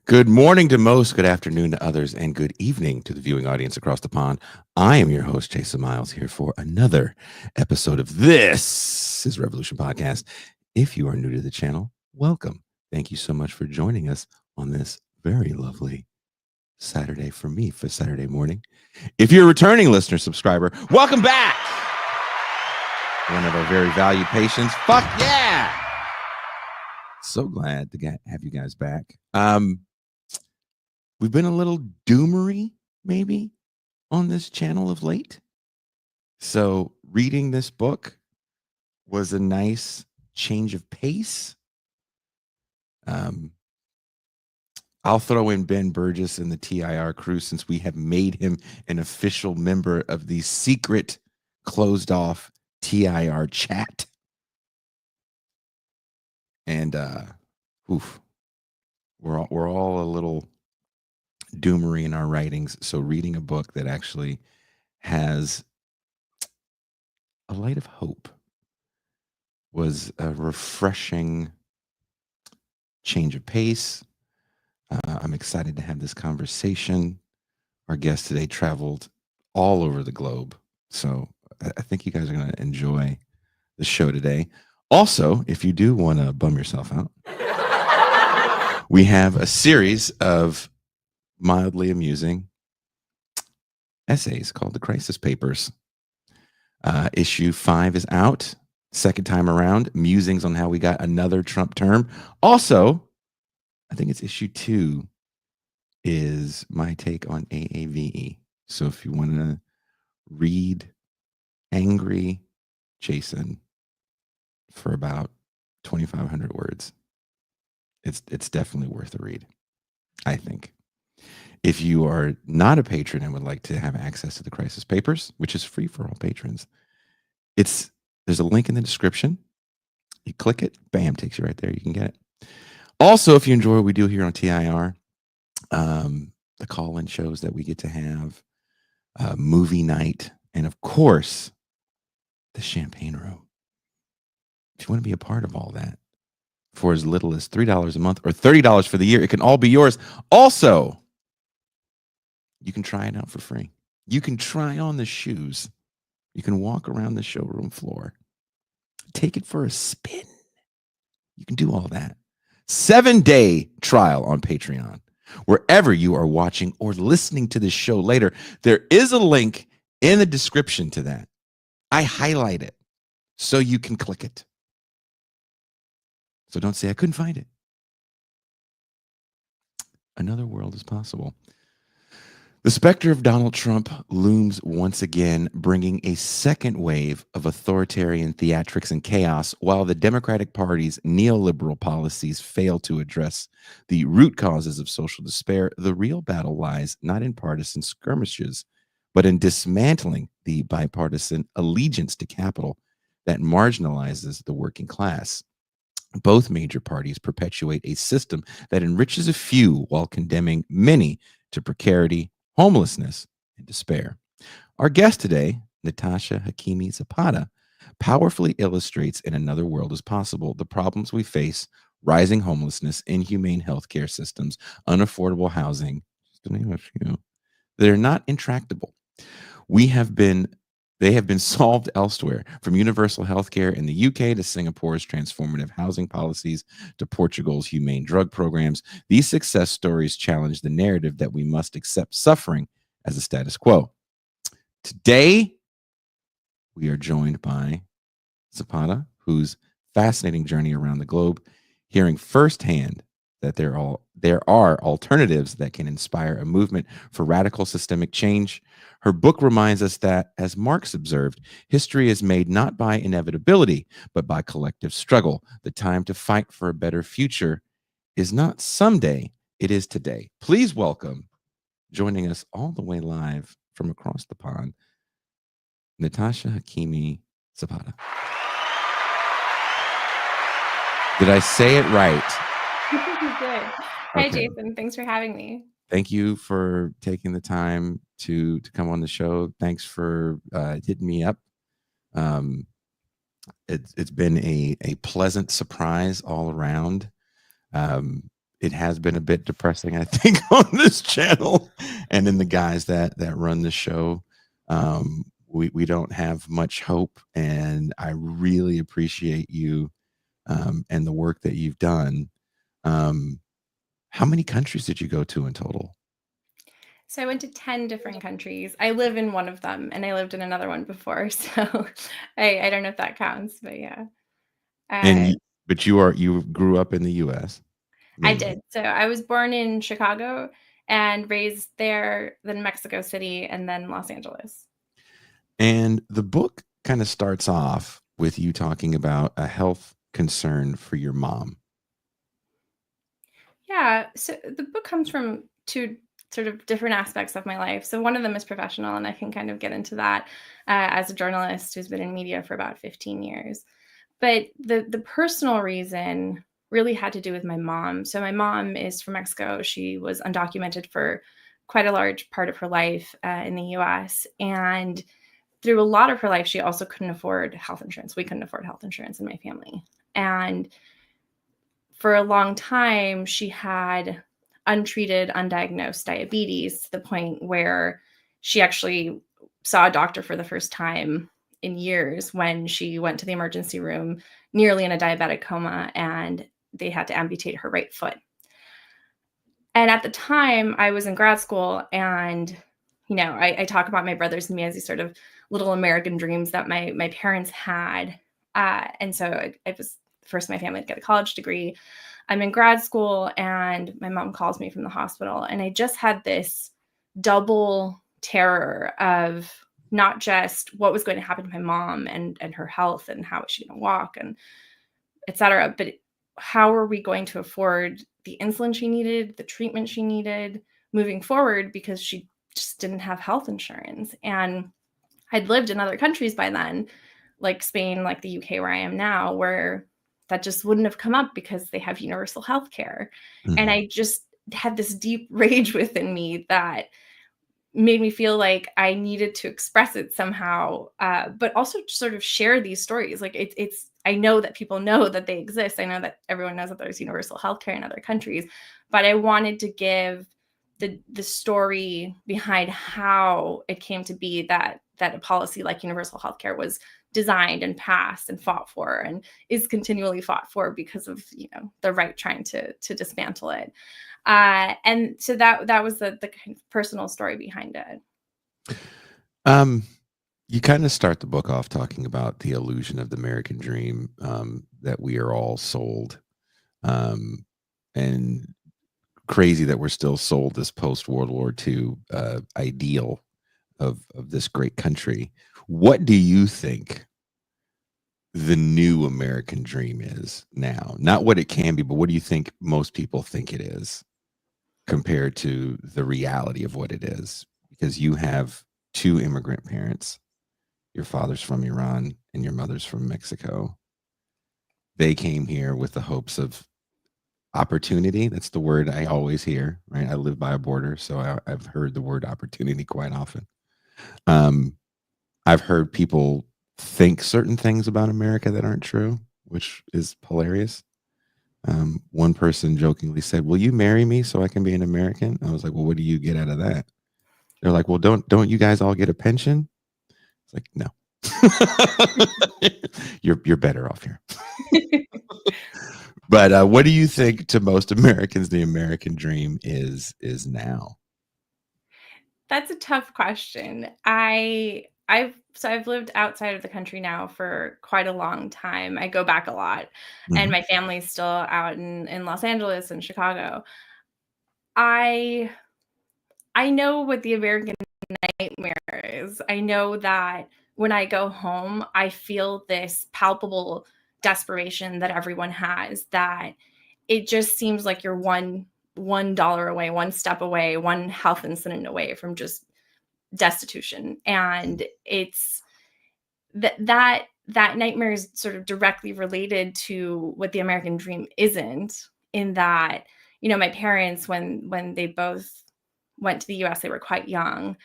Good morning to most, good afternoon to others, and good evening to the viewing audience across the pond. I am your host, Jason Miles, here for another episode of This is Revolution Podcast. If you are new to the channel, welcome. Thank you so much for joining us on this very lovely Saturday for me, for Saturday morning. If you're a returning listener, subscriber, welcome back. One of our very valued patients. Fuck yeah. So glad to have you guys back. We've been a little doomery, maybe, on this channel of late. So reading this book was a nice change of pace. I'll throw in Ben Burgess and the TIR crew since we have made him an official member of the secret closed off TIR chat. And we're all a little doomery in our writings. So reading a book that actually has a light of hope was a refreshing change of pace. I'm excited to have this conversation. Our guest today traveled all over the globe. So I think you guys are going to enjoy the show today. Also, if you do want to bum yourself out, we have a series of mildly amusing essays called The Crisis Papers. Issue 5 is out. Second time around, musings on how we got another Trump term. Also, I think it's issue 2 is my take on AAVE. So if you want to read angry Jason for about 2,500 words, it's definitely worth a read, I think. If you are not a patron and would like to have access to the Crisis Papers, which is free for all patrons, there's a link in the description. You click it, bam, takes you right there. You can get it. Also, if you enjoy what we do here on TIR, the call-in shows that we get to have, movie night, and of course, the champagne room. If you want to be a part of all that for as little as $3 a month or $30 for the year, it can all be yours. Also, you can try it out for free. You can try on the shoes. You can walk around the showroom floor. Take it for a spin. You can do all that. 7-day trial on Patreon. Wherever you are watching or listening to this show later, there is a link in the description to that. I highlight it so you can click it. So don't say I couldn't find it. Another world is possible. The specter of Donald Trump looms once again, bringing a second wave of authoritarian theatrics and chaos, while the Democratic Party's neoliberal policies fail to address the root causes of social despair. The real battle lies not in partisan skirmishes, but in dismantling the bipartisan allegiance to capital that marginalizes the working class. Both major parties perpetuate a system that enriches a few while condemning many to precarity, homelessness, and despair. Our guest today, Natasha Hakimi Zapata, powerfully illustrates In Another World is Possible the problems we face: rising homelessness, inhumane healthcare systems, unaffordable housing, just to name a few. They're not intractable. They have been solved elsewhere, from universal healthcare in the UK to Singapore's transformative housing policies to Portugal's humane drug programs. These success stories challenge the narrative that we must accept suffering as a status quo. Today, we are joined by Zapata, whose fascinating journey around the globe, hearing firsthand that there are alternatives that can inspire a movement for radical systemic change. Her book reminds us that, as Marx observed, history is made not by inevitability, but by collective struggle. The time to fight for a better future is not someday, it is today. Please welcome, joining us all the way live from across the pond, Natasha Hakimi Zapata. Did I say it right? You did. Hi, Jason. Thanks for having me. Thank you for taking the time to come on the show. Thanks for hitting me up. It's been a pleasant surprise all around. it has been a bit depressing, I think, on this channel and in the guys that run the show. We don't have much hope, and I really appreciate you and the work that you've done. Um, how many countries did you go to in total? So I went to 10 different countries. I live in one of them and I lived in another one before. So I don't know if that counts, but yeah. And Uh, you, but you grew up in the U.S. I mainly. did. So I was born in Chicago and raised there, then Mexico City, and then Los Angeles. And the book kind of starts off with you talking about a health concern for your mom. Yeah. So the book comes from two sort of different aspects of my life. So one of them is professional, and I can kind of get into that as a journalist who's been in media for about 15 years. But the personal reason really had to do with my mom. So my mom is from Mexico. She was undocumented for quite a large part of her life in the US. And through a lot of her life, she also couldn't afford health insurance. We couldn't afford health insurance in my family. And for a long time, she had untreated, undiagnosed diabetes to the point where she actually saw a doctor for the first time in years when she went to the emergency room nearly in a diabetic coma and they had to amputate her right foot. And at the time, I was in grad school, and I talk about my brothers and me as these sort of little American dreams that my parents had. And so it was first my family to get a college degree. I'm in grad school, and my mom calls me from the hospital, and I just had this double terror of not just what was going to happen to my mom and her health and how is she going to walk and et cetera. But how are we going to afford the insulin she needed, the treatment she needed moving forward because she just didn't have health insurance. And I'd lived in other countries by then, like Spain, like the UK, where I am now, where that just wouldn't have come up because they have universal health care. And Mhm. I just had this deep rage within me that made me feel like I needed to express it somehow, but also sort of share these stories. Like it's, I know that people know that they exist. I know that everyone knows that there's universal healthcare in other countries, but I wanted to give the story behind how it came to be that a policy like universal healthcare was designed and passed and fought for and is continually fought for because of the right trying to dismantle it. And so that was the kind of personal story behind it. Um, you kind of start the book off talking about the illusion of the American dream, that we are all sold, um, and crazy that we're still sold this post World War II ideal of this great country. What do you think the new American dream is now? Not what it can be, but what do you think most people think it is compared to the reality of what it is? Because you have two immigrant parents. Your father's from Iran and your mother's from Mexico. They came here with the hopes of opportunity. That's the word I always hear, right? I live by a border, so I've heard the word opportunity quite often. Um, I've heard people think certain things about America that aren't true, which is hilarious. One person jokingly said, "Will you marry me so I can be an American?" I was like, "Well, what do you get out of that?" They're like, "Well, don't you guys all get a pension?" It's like, "No, you're better off here." But what do you think to most Americans the American dream is now? That's a tough question. I've lived outside of the country now for quite a long time. I go back a lot, and Mhm. my family's still out in Los Angeles and Chicago. I I know what the American nightmare is. I know that when I go home, I feel this palpable desperation that everyone has, that it just seems like you're $1 away, one step away, one health incident away from just destitution. And it's that nightmare is sort of directly related to what the American dream isn't, in that, my parents, when they both went to the US, they were quite young.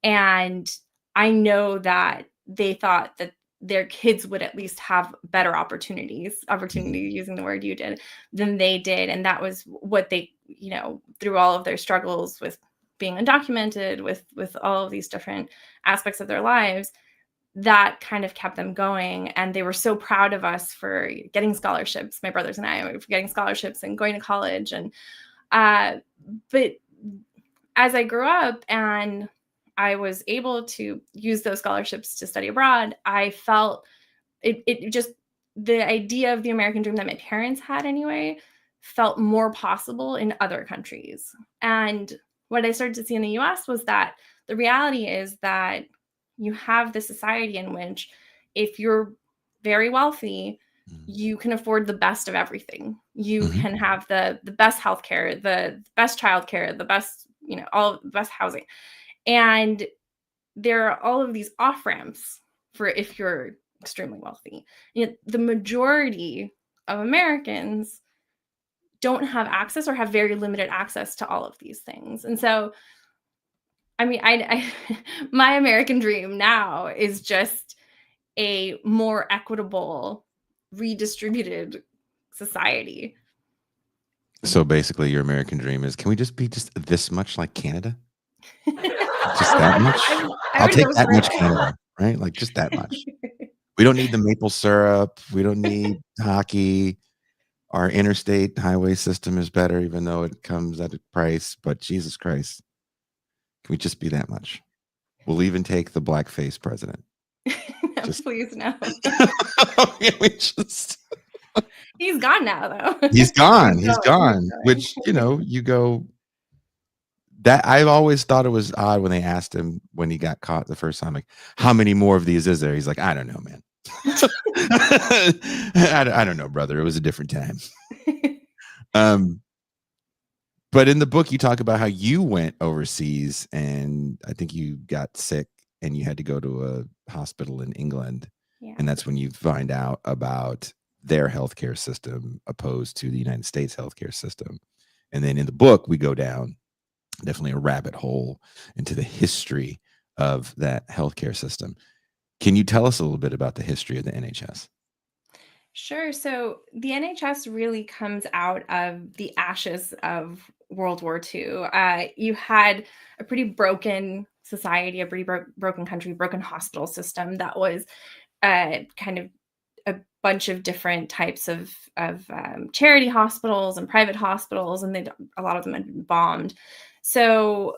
And I know that they thought that their kids would at least have better opportunities, Mhm. using the word you did, than they did. And that was what they, through all of their struggles with being undocumented, with all of these different aspects of their lives, that kind of kept them going. And they were so proud of us for getting scholarships, my brothers and I, for getting scholarships and going to college. And uh, but as I grew up and I was able to use those scholarships to study abroad, I felt it just, the idea of the American dream that my parents had anyway felt more possible in other countries. And what I started to see in the US was that the reality is that you have this society in which if you're very wealthy, Mhm. you can afford the best of everything. You Mhm. can have the best healthcare, the best childcare, the best, all the best housing. And there are all of these off ramps for if you're extremely wealthy. Yet the majority of Americans don't have access or have very limited access to all of these things. And so, I mean, my American dream now is just a more equitable, redistributed society. So basically, your American dream is, can we just be just this much like Canada? Just that I, much? I I'll would take go that for much Canada, right? Like, just that much. it. We don't need the maple syrup. We don't need hockey. Our interstate highway system is better, even though it comes at a price, but Jesus Christ, can we just be that much? We'll even take the blackface president. No, Just please no. can we just He's gone now, though. he's He's gone, he's going. He's gone, which, going. you go that I've always thought it was odd when they asked him when he got caught the first time, like, "How many more of these is there?" He's like, "I don't know, man. I don't know, brother. It was a different time." Um, but in the book, you talk about how you went overseas, and I think you got sick, and you had to go to a hospital in England, Yeah. and that's when you find out about their healthcare system opposed to the United States healthcare system. And then in the book, we go down definitely a rabbit hole into the history of that healthcare system. Can you tell us a little bit about the history of the NHS? Sure. So the NHS really comes out of the ashes of World War II. You had a pretty broken society, a pretty broken country, broken hospital system that was kind of a bunch of different types of charity hospitals and private hospitals, and a lot of them had been bombed. So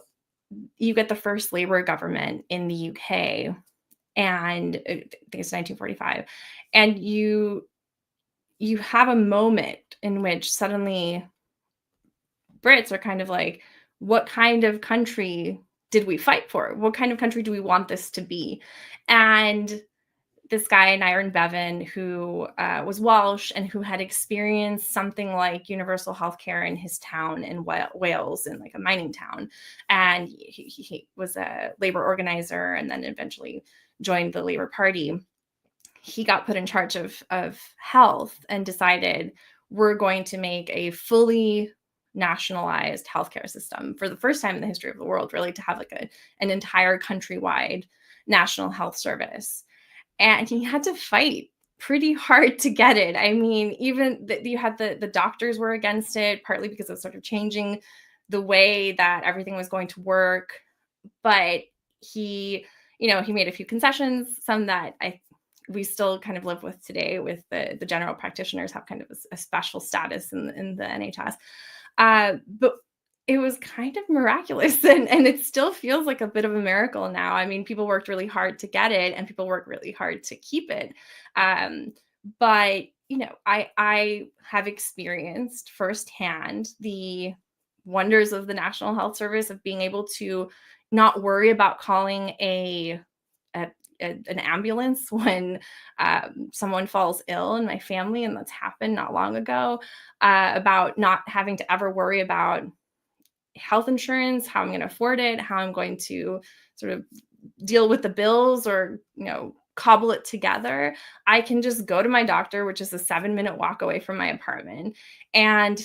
you get the first Labour government in the UK, and I think it's 1945, and you have a moment in which suddenly Brits are kind of like, what kind of country did we fight for? What kind of country do we want this to be? And this guy, Nyron Bevan, who was Welsh and who had experienced something like universal healthcare in his town in Wales, in like a mining town. And he was a labor organizer and then eventually joined the Labor Party. He got put in charge of health and decided, we're going to make a fully nationalized healthcare system for the first time in the history of the world, really, to have like an entire countrywide national health service. And he had to fight pretty hard to get it. I mean, even you had the doctors were against it, partly because of sort of changing the way that everything was going to work. But he, he made a few concessions, some that we still kind of live with today, with the general practitioners have kind of a special status in the NHS. But it was kind of miraculous, and it still feels like a bit of a miracle now. I mean, people worked really hard to get it, and people work really hard to keep it. Um, but I have experienced firsthand the wonders of the National Health Service, of being able to not worry about calling a an ambulance when someone falls ill in my family, and that's happened not long ago. About not having to ever worry about health insurance, how I'm going to afford it, how I'm going to sort of deal with the bills, or cobble it together. I can just go to my doctor, which is a 7-minute walk away from my apartment, and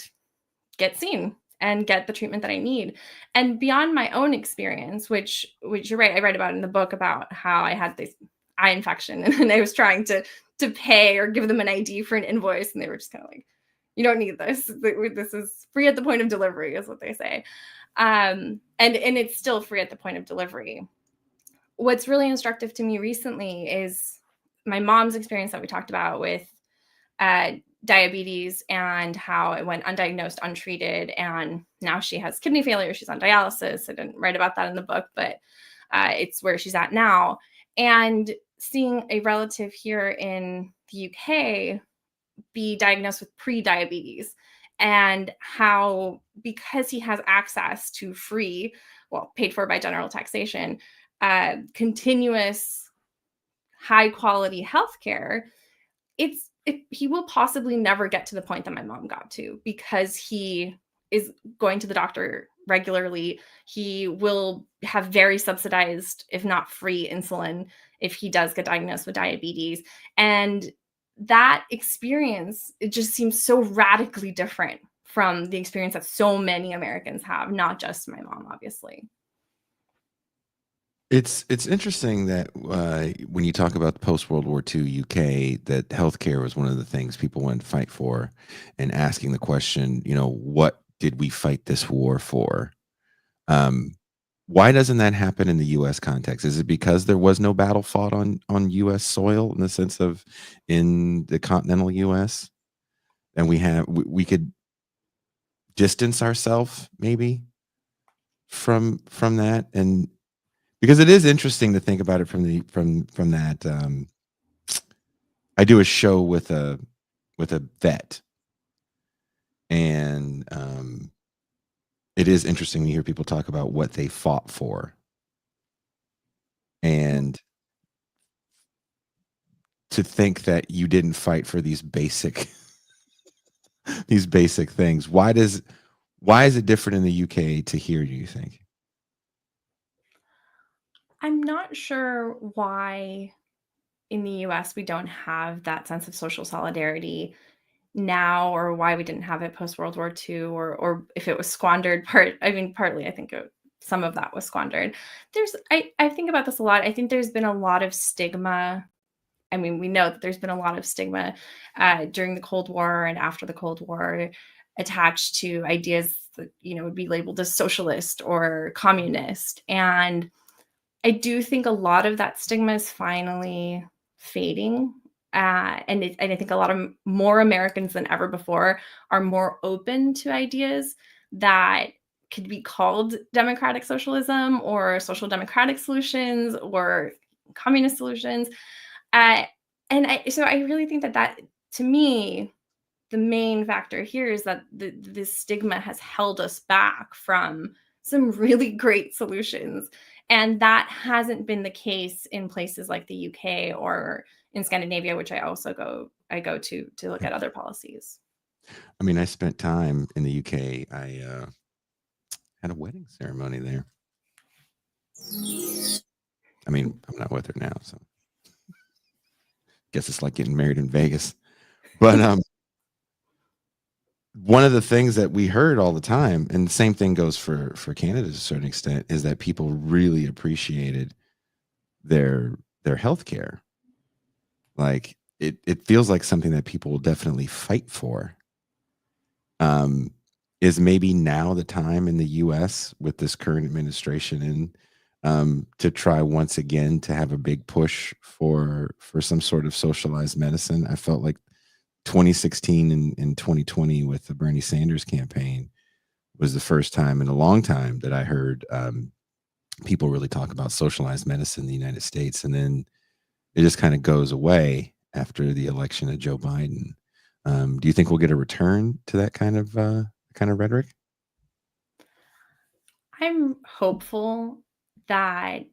get seen and get the treatment that I need. And beyond my own experience, which you're right, I write about in the book, about how I had this eye infection, and I was trying to pay or give them an ID for an invoice, and they were just kind of like, "You don't need this. This is free at the point of delivery," is what they say. And it's still free at the point of delivery. What's really instructive to me recently is my mom's experience that we talked about with uh, diabetes, and how it went undiagnosed, untreated, and now she has kidney failure. She's on dialysis. I didn't write about that in the book, but it's where she's at now. And seeing a relative here in the UK be diagnosed with pre-diabetes, and how, because he has access to free, well, paid for by general taxation, continuous high quality healthcare, he will possibly never get to the point that my mom got to, because he is going to the doctor regularly. He will have very subsidized, if not free, insulin if he does get diagnosed with diabetes. And that experience, it just seems so radically different from the experience that so many Americans have, not just my mom, obviously. It's interesting that when you talk about the post World War II UK, that healthcare was one of the things people went to fight for, and asking the question, what did we fight this war for? Um, why doesn't that happen in the U.S. context? Is it because there was no battle fought on U.S. soil, in the sense of in the continental U.S., and we could distance ourselves maybe from that? And because it is interesting to think about it from that. I do a show with a vet, and it is interesting to hear people talk about what they fought for, and to think that you didn't fight for these basic these basic things. Why is it different in the UK to here, do you think? I'm not sure why in the US we don't have that sense of social solidarity now, or why we didn't have it post World War II, or if it was squandered. Partly I think some of that was squandered. I think about this a lot. I think there's been a lot of stigma. I mean, we know that there's been a lot of stigma during the Cold War and after the Cold War, attached to ideas that would be labeled as socialist or communist. And I do think a lot of that stigma is finally fading. And I think a lot of more Americans than ever before are more open to ideas that could be called democratic socialism, or social democratic solutions, or communist solutions. Uh, so I really think that, to me, the main factor here is that this stigma has held us back from some really great solutions. And that hasn't been the case in places like the UK or in Scandinavia, which I go to look at other policies. I mean, I spent time in the UK. I had a wedding ceremony there. I mean, I'm not with her now, so guess it's like getting married in Vegas. But one of the things that we heard all the time, and the same thing goes for Canada to a certain extent, is that people really appreciated their health care. Like, it feels like something that people will definitely fight for. Um, is maybe now the time in the US with this current administration, and to try once again to have a big push for some sort of socialized medicine. I felt like 2016 and 2020 with the Bernie Sanders campaign was the first time in a long time that I heard people really talk about socialized medicine in the United States. And then it just kind of goes away after the election of Joe Biden. Do you think we'll get a return to that kind of rhetoric? I'm hopeful that,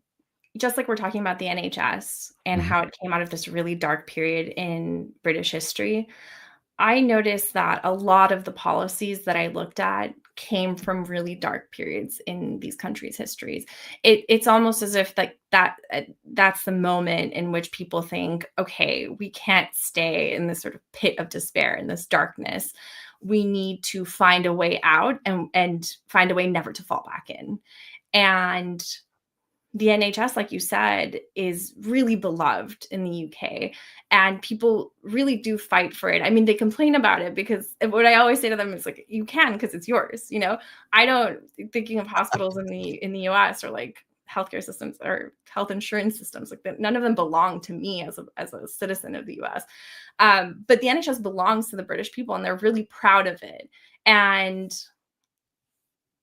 just like we're talking about the NHS and Mhm. how it came out of this really dark period in British history, I noticed that a lot of the policies that I looked at came from really dark periods in these countries' histories. It's almost as if that's the moment in which people think, okay, we can't stay in this sort of pit of despair, in this darkness. We need to find a way out, and find a way never to fall back in. And the NHS, like you said, is really beloved in the UK, and people really do fight for it. I mean, they complain about it because what I always say to them is like, you can because it's yours. You know, I don't thinking of hospitals in the US or like healthcare systems or health insurance systems like that. None of them belong to me as a citizen of the US. But the NHS belongs to the British people, and they're really proud of it. And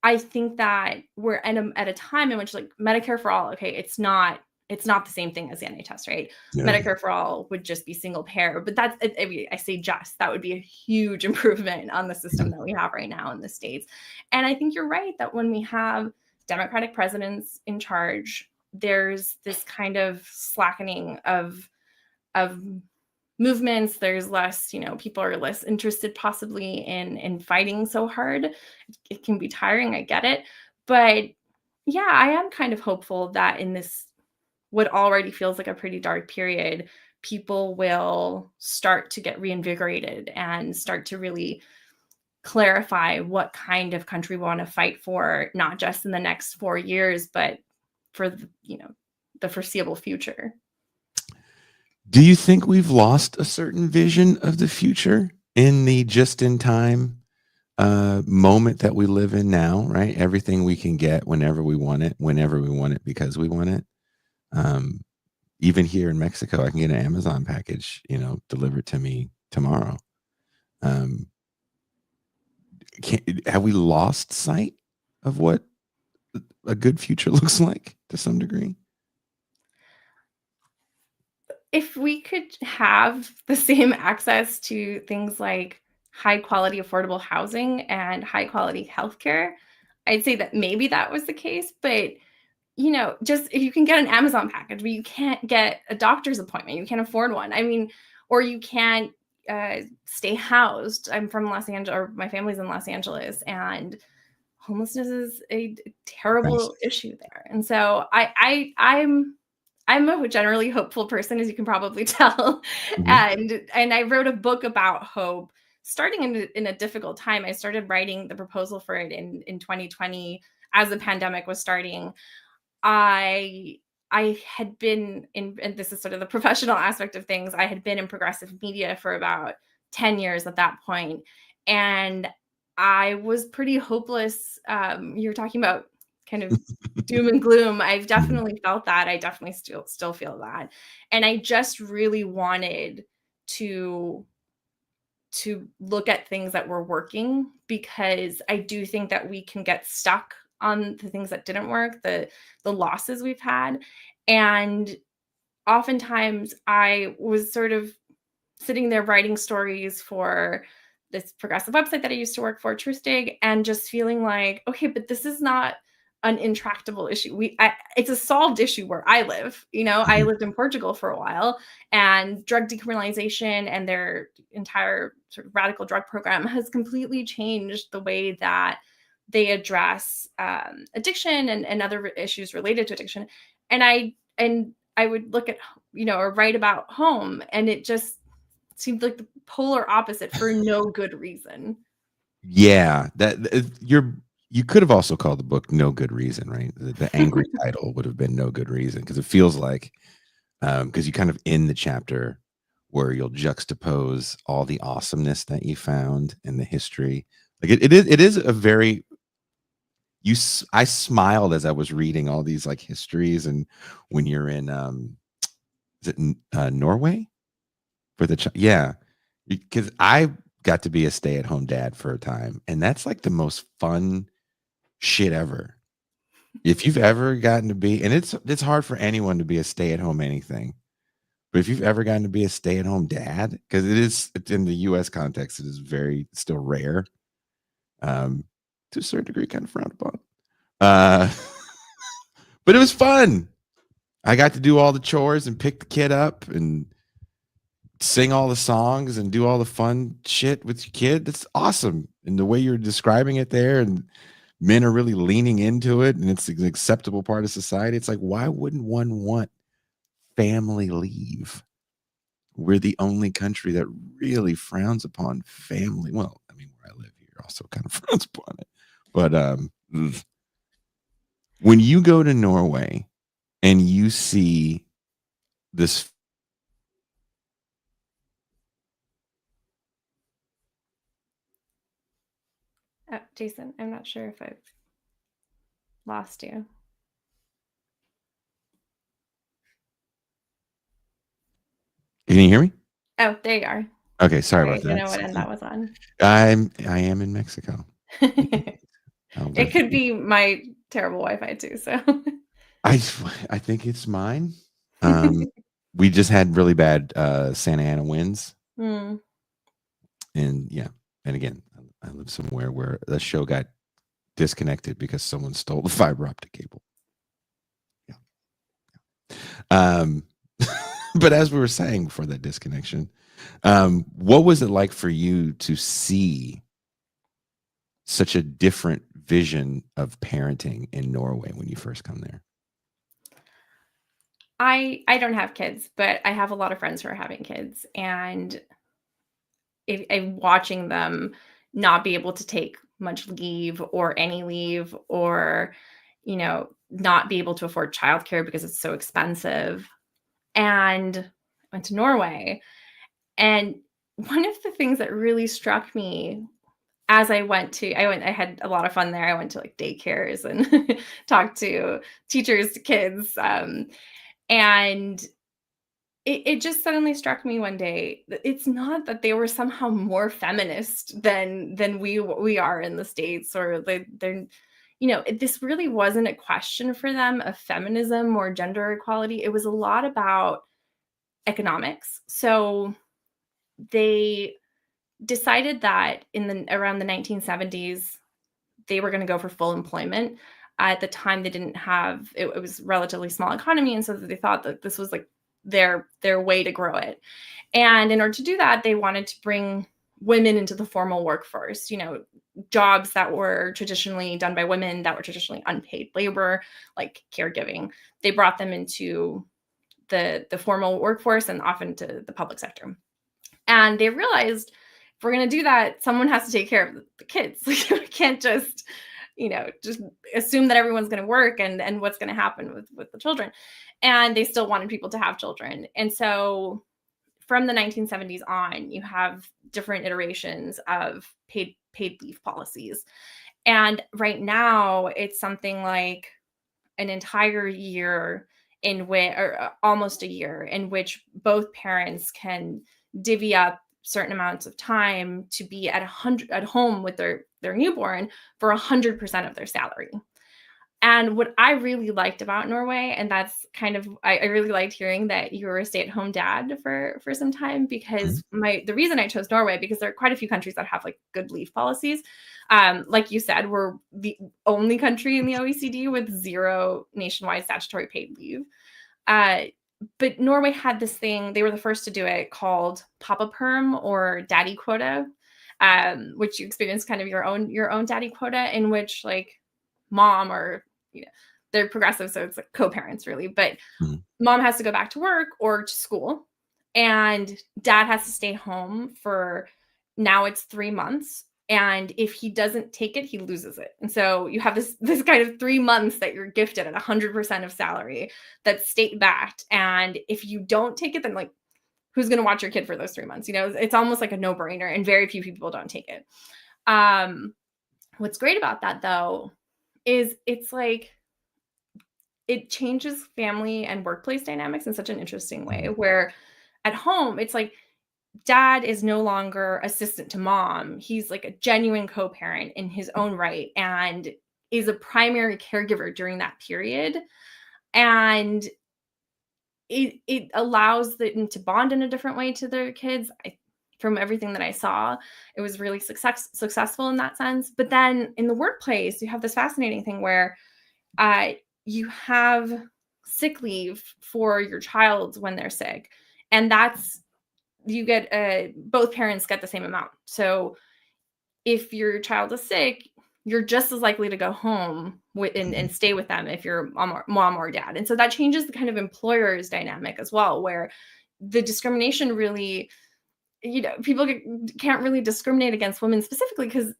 I think that we're at a time in which like Medicare for all, okay, it's not the same thing as the NHS, right? Yeah. Medicare for all would just be single payer, but that's I mean, I say just that would be a huge improvement on the system that we have right now in the states. And I think you're right that when we have Democratic presidents in charge, there's this kind of slackening of movements. There's less, people are less interested possibly in fighting so hard. It can be tiring, I get it. But yeah, I am kind of hopeful that in this what already feels like a pretty dark period, people will start to get reinvigorated and start to really clarify what kind of country we want to fight for, not just in the next 4 years, but for the foreseeable future. Do you think we've lost a certain vision of the future in the just in time moment that we live in now, right? Everything we can get whenever we want it, because we want it. Um, Even here in Mexico, I can get an Amazon package, delivered to me tomorrow. Um, have we lost sight of what a good future looks like to some degree? If we could have the same access to things like high quality affordable housing and high quality healthcare, I'd say that maybe that was the case. But just if you can get an Amazon package, but you can't get a doctor's appointment, you can't afford one. I mean, or you can't stay housed. I'm from Los Angeles, or my family's in Los Angeles, and homelessness is a terrible Crisis. issue there. And so I'm a generally hopeful person, as you can probably tell. Mhm. And I wrote a book about hope starting in a difficult time. I started writing the proposal for it in 2020 as the pandemic was starting. I I had been in, and this is sort of the professional aspect of things. I had been in progressive media for about 10 years at that point, and I was pretty hopeless. You're talking about kind of doom and gloom. I've Mhm. definitely felt that. I definitely still feel that, and I just really wanted to look at things that were working, because I do think that we can get stuck on the things that didn't work, the losses we've had. And oftentimes I was sort of sitting there writing stories for this progressive website that I used to work for, Truthdig, and just feeling like, okay, but this is not an intractable issue. It's a solved issue where I live. I Mhm. lived in Portugal for a while, and drug decriminalization and their entire sort of radical drug program has completely changed the way that they address addiction and other issues related to addiction. And I would look at, or write about home, and it just seemed like the polar opposite for no good reason. Yeah, you could have also called the book "No Good Reason," right? The angry title would have been "No Good Reason," because it feels like, because you kind of end the chapter where you'll juxtapose all the awesomeness that you found in the history. Like, it is a very I smiled as I was reading all these, like, histories, and when you're in, is it Norway? For the yeah, because I got to be a stay-at-home dad for a time, and that's, like, the most fun shit ever. If you've ever gotten to be, and it's hard for anyone to be a stay-at-home anything, but if you've ever gotten to be a stay-at-home dad, because it's in the US context, it is very still rare, um, to a certain degree, kind of frowned upon. Uh, but it was fun. I got to do all the chores and pick the kid up and sing all the songs and do all the fun shit with your kid. That's awesome. And the way you're describing it there, and men are really leaning into it, and it's an acceptable part of society. It's like, why wouldn't one want family leave? We're the only country that really frowns upon family. Well, I mean, where I live here also kind of frowns upon it. But when you go to Norway, and you see this. Jason, I'm not sure if I've lost you. Can you hear me? Oh, there you are. Okay, sorry Sorry, I about didn't that. know what end Something. that was on. I am in Mexico. I'll It live. could be my terrible Wi-Fi too, so. I I think it's mine. Um, we just had really bad Santa Ana winds, Mm. and yeah, and again, I live somewhere where the show got disconnected because someone stole the fiber optic cable. Yeah. Um, but as we were saying before that disconnection, what was it like for you to see such a different vision of parenting in Norway when you first come there? I don't have kids, but I have a lot of friends who are having kids, and watching them not be able to take much leave or any leave, or not be able to afford childcare because it's so expensive. And I went to Norway, and one of the things that really struck me as I had a lot of fun there. I went to like daycares and talked to teachers to kids, and it just suddenly struck me one day that it's not that they were somehow more feminist than we are in the States, or they're this really wasn't a question for them of feminism or gender equality. It was a lot about economics. So they decided that around the 1970s they were going to go for full employment. At the time, they didn't have it was a relatively small economy, and so they thought that this was like their way to grow it. And in order to do that, they wanted to bring women into the formal workforce, jobs that were traditionally done by women, that were traditionally unpaid labor, like caregiving. They brought them into the formal workforce and often to the public sector. And they realized if we're going to do that, someone has to take care of the kids. Like, we can't just assume that everyone's going to work and what's going to happen with the children. And they still wanted people to have children. And so from the 1970s on, you have different iterations of paid leave policies. And right now, it's something like an entire year in which, or almost a year, in which both parents can divvy up certain amounts of time to be at home with their newborn for 100% of their salary. And what I really liked about Norway, and that's kind of I really liked hearing that you were a stay-at-home dad for some time, Mhm. because the reason I chose Norway, because there are quite a few countries that have like good leave policies. Like you said, we're the only country in the OECD with zero nationwide statutory paid leave. Uh, but Norway had this thing; they were the first to do it, called Papa Perm or Daddy Quota, which you experience kind of your own daddy quota, in which like mom or you know they're progressive, so it's like co-parents really, but Mhm. mom has to go back to work or to school, and dad has to stay home for, now it's 3 months, and if he doesn't take it he loses it. And so you have this kind of 3 months that you're gifted at 100% of salary, that's state backed, and if you don't take it, then like who's going to watch your kid for those 3 months? It's almost like a no-brainer, and very few people don't take it. um what's great about that though is it's like it changes family and workplace dynamics in such an interesting way, Mhm. where at home it's like dad is no longer assistant to mom. He's like a genuine co-parent in his own right, and is a primary caregiver during that period. And it allows them to bond in a different way to their kids. From everything that I saw, it was really successful in that sense. But then in the workplace, you have this fascinating thing where uh, you have sick leave for your child when they're sick, and that's you get both parents get the same amount. So if your child is sick, you're just as likely to go home Mhm. and stay with them if you're mom or dad. And so that changes the kind of employer's dynamic as well, where the discrimination really, people can't really discriminate against women specifically because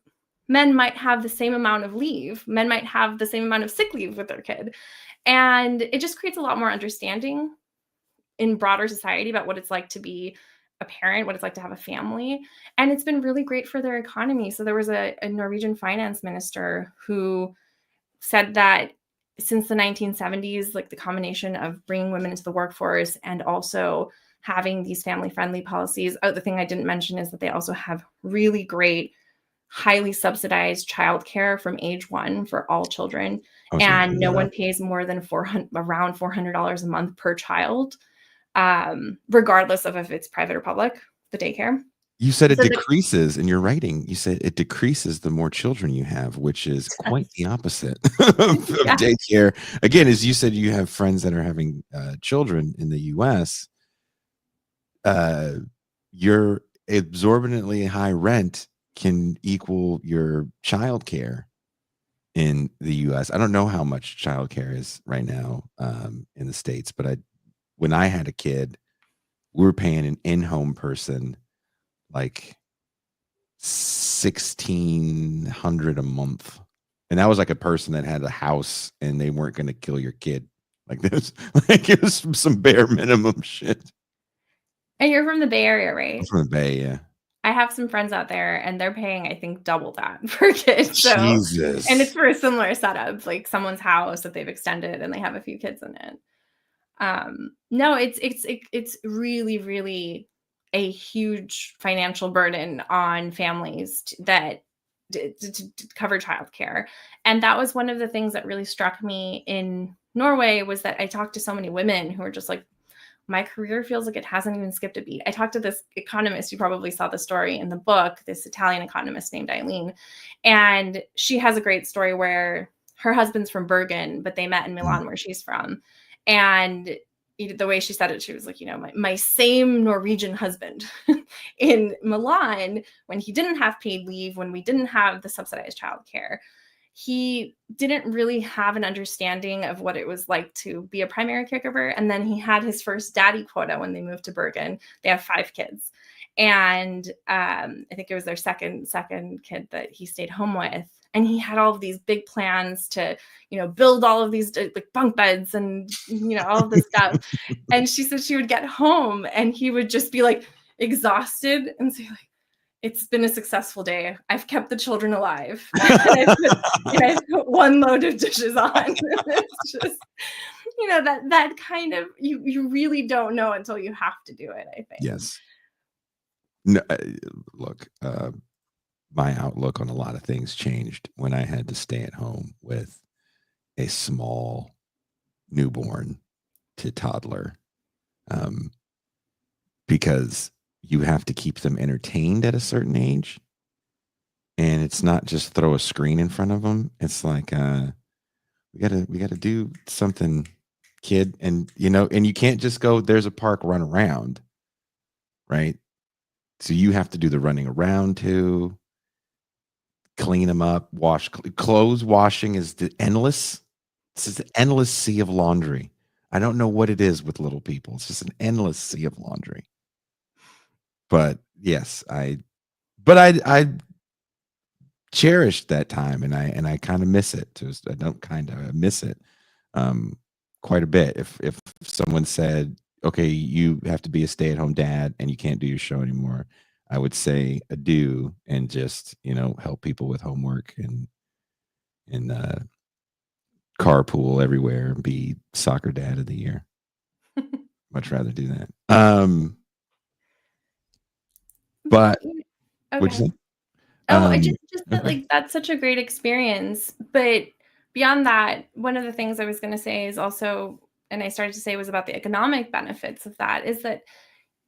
men might have the same amount of leave. Men might have the same amount of sick leave with their kid. And it just creates a lot more understanding in broader society about what it's like to be a parent, what it's like to have a family. And it's been really great for their economy. So there was a Norwegian finance minister who said that since the 1970s, like the combination of bringing women into the workforce and also having these family friendly policies. Oh, the thing I didn't mention is that they also have really great, highly subsidized childcare from age 1 for all children. I was gonna And bring no that one up. pays more than around $400 a month per child, regardless of if it's private or public, the daycare. You said it So the decreases in your writing. You said it decreases the more children you have, which is quite the opposite of yeah. daycare. Again, as you said, you have friends that are having, children in the US. Uh, your exorbitantly high rent can equal your childcare in the US. I don't know how much childcare is right now, in the States, but when I had a kid, we were paying an in-home person, like 1,600 a month. And that was like a person that had a house and they weren't gonna kill your kid. Like this, like it was some bare minimum shit. And you're from the Bay Area, I'm right? from the Bay, yeah. I have some friends out there and they're paying, I think, double that for kids. So, and it's Jesus. for a similar setup, like someone's house that they've extended and they have a few kids in it. No, it's really, really a huge financial burden on families that to cover childcare. And that was one of the things that really struck me in Norway was that I talked to so many women who are just like, my career feels like it hasn't even skipped a beat. I talked to this economist, you probably saw the story in the book, this Italian economist named Eileen. And she has a great story where her husband's from Bergen, but they met in Mm. Milan, where she's from. And the way she said it, she was like, my same Norwegian husband in Milan, when he didn't have paid leave, when we didn't have the subsidized childcare, he didn't really have an understanding of what it was like to be a primary caregiver. And then he had his first daddy quota when they moved to Bergen. They have 5 kids. And I think it was their second kid that he stayed home with. And he had all of these big plans to, build all of these like bunk beds and, all of this stuff. And she said she would get home and he would just be like exhausted and say like, it's been a successful day. I've kept the children alive. And I've put 1 load of dishes on. It's just, that kind of you really don't know until you have to do it, I think. Yes. No, look, my outlook on a lot of things changed when I had to stay at home with a small newborn to toddler, um, because you have to keep them entertained at a certain age, and it's not just throw a screen in front of them. It's like, we gotta do something, kid, and you can't just go, "There's a park, run around," right? So you have to do the running around too, clean them up, wash clothes washing is the endless. It's just an endless sea of laundry. I don't know what it is with little people. It's just an endless sea of laundry. But yes, I cherished that time and I kind of miss it. Just I don't kind of I miss it um quite a bit. If someone said, "Okay, you have to be a stay-at-home dad and you can't do your show anymore," I would say adieu and just, help people with homework and carpool everywhere and be soccer dad of the year. Much rather do that. Well, But what'd okay. you say? Oh, I just that, Okay. like, that's such a great experience, but beyond that, one of the things I was gonna say is also and I started to say was about the economic benefits of that, is that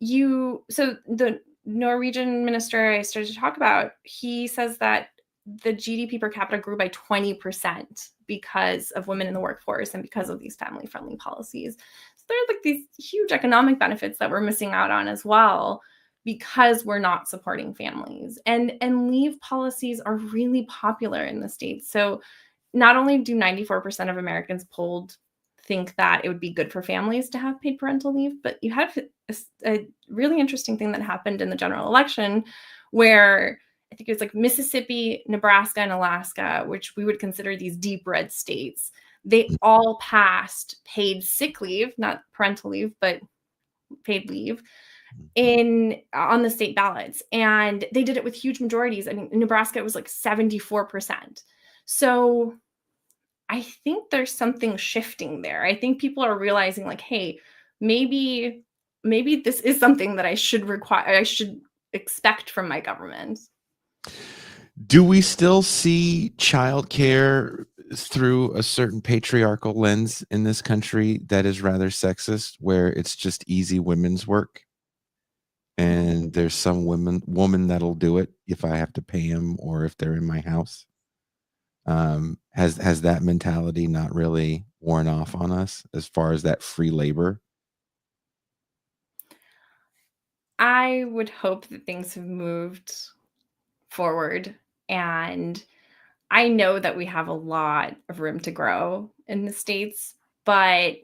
so the Norwegian minister I started to talk about, he says that the GDP per capita grew by 20% because of women in the workforce and because of these family-friendly policies. So there are, like, these huge economic benefits that we're missing out on as well because we're not supporting families. And leave policies are really popular in the States. So not only do 94% of Americans polled think that it would be good for families to have paid parental leave, but you have a really interesting thing that happened in the general election where I think it was like Mississippi, Nebraska, and Alaska, which we would consider these deep red states. They all passed paid sick leave, not parental leave, but paid leave in on the state ballots, and they did it with huge majorities. I mean, in Nebraska it was like 74%. So I think there's something shifting there. I think people are realizing like, hey, maybe this is something that I should expect from my government. Do we still see childcare through a certain patriarchal lens in this country that is rather sexist, where it's just easy women's work? And there's some woman that'll do it if I have to pay them or if they're in my house. Has that mentality not really worn off on us as far as that free labor? I would hope that things have moved forward, and I know that we have a lot of room to grow in the States, but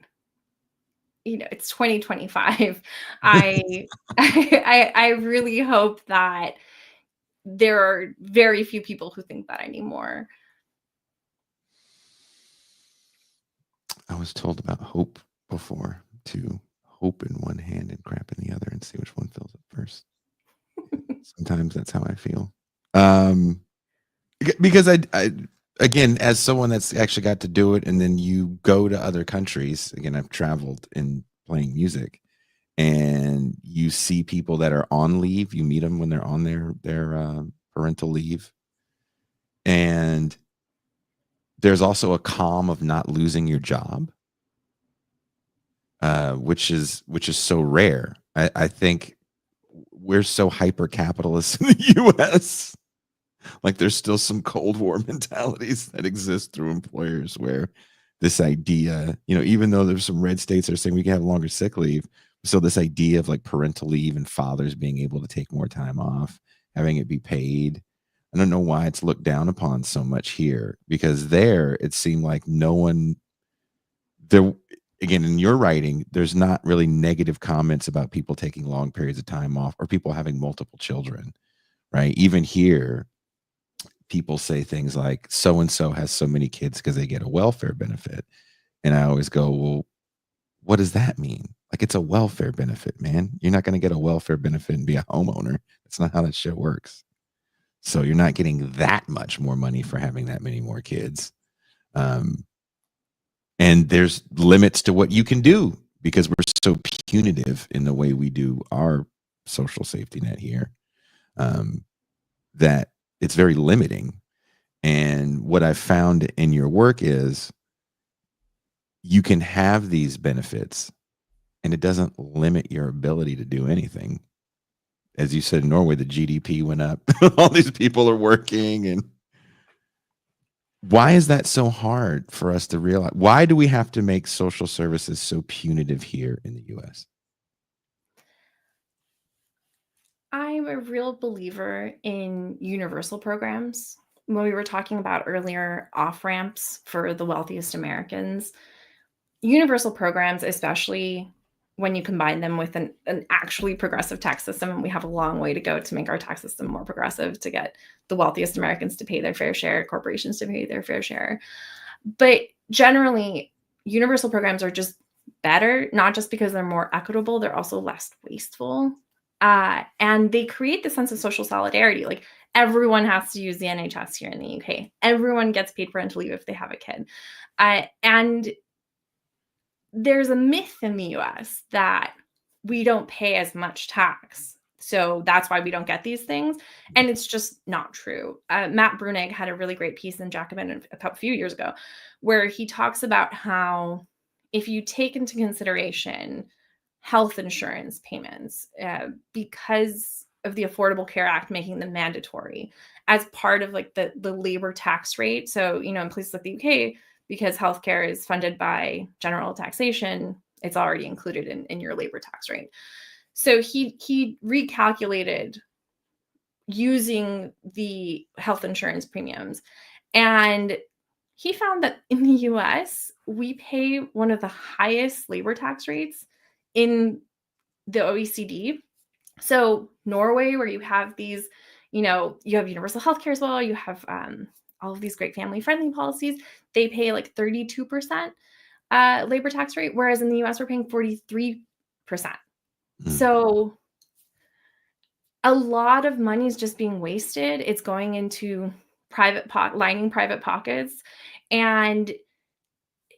it's 2025. I I really hope that there are very few people who think that anymore. I was told about hope before, to hope in one hand and crap in the other and see which one fills up first. Sometimes that's how I feel. Um, because I again, as someone that's actually got to do it, and then you go to other countries. Again, I've traveled in playing music, and you see people that are on leave. You meet them when they're on their parental leave, and there's also a calm of not losing your job, which is so rare. I think we're so hyper capitalist in the U.S. Like there's still some Cold War mentalities that exist through employers where this idea, even though there's some red states that are saying we can have longer sick leave, so this idea of like parental leave and fathers being able to take more time off, having it be paid. I don't know why it's looked down upon so much here, because there it seemed like no one there again in your writing, there's not really negative comments about people taking long periods of time off or people having multiple children, right? Even here, people say things like so and so has so many kids because they get a welfare benefit. And I always go, well, what does that mean? Like it's a welfare benefit, man. You're not going to get a welfare benefit and be a homeowner. That's not how that shit works. So you're not getting that much more money for having that many more kids. Um, and there's limits to what you can do because we're so punitive in the way we do our social safety net here, that it's very limiting. And what I've found in your work is you can have these benefits and it doesn't limit your ability to do anything. As you said, in Norway, the GDP went up. All these people are working. And why is that so hard for us to realize? Why do we have to make social services so punitive here in the US? I'm a real believer in universal programs. When we were talking about earlier off ramps for the wealthiest Americans, universal programs, especially when you combine them with an actually progressive tax system, and we have a long way to go to make our tax system more progressive to get the wealthiest Americans to pay their fair share, corporations to pay their fair share. But generally, universal programs are just better, not just because they're more equitable, they're also less wasteful. And they create the sense of social solidarity. Like everyone has to use the NHS here in the UK. Everyone gets paid parental leave if they have a kid. And there's a myth in the US that we don't pay as much tax. So that's why we don't get these things. And it's just not true. Matt Brunig had a really great piece in Jacobin a few years ago where he talks about how if you take into consideration health insurance payments, because of the Affordable Care Act making them mandatory as part of like the labor tax rate. So, in places like the UK, because healthcare is funded by general taxation, it's already included in your labor tax rate. So he recalculated using the health insurance premiums, and he found that in the US, we pay one of the highest labor tax rates in the OECD. So Norway, where you have these, You have universal healthcare as well. You have all of these great family-friendly policies. They pay like 32% labor tax rate, whereas in the US we're paying 43%. Mm. So a lot of money is just being wasted. It's going into lining private pockets, and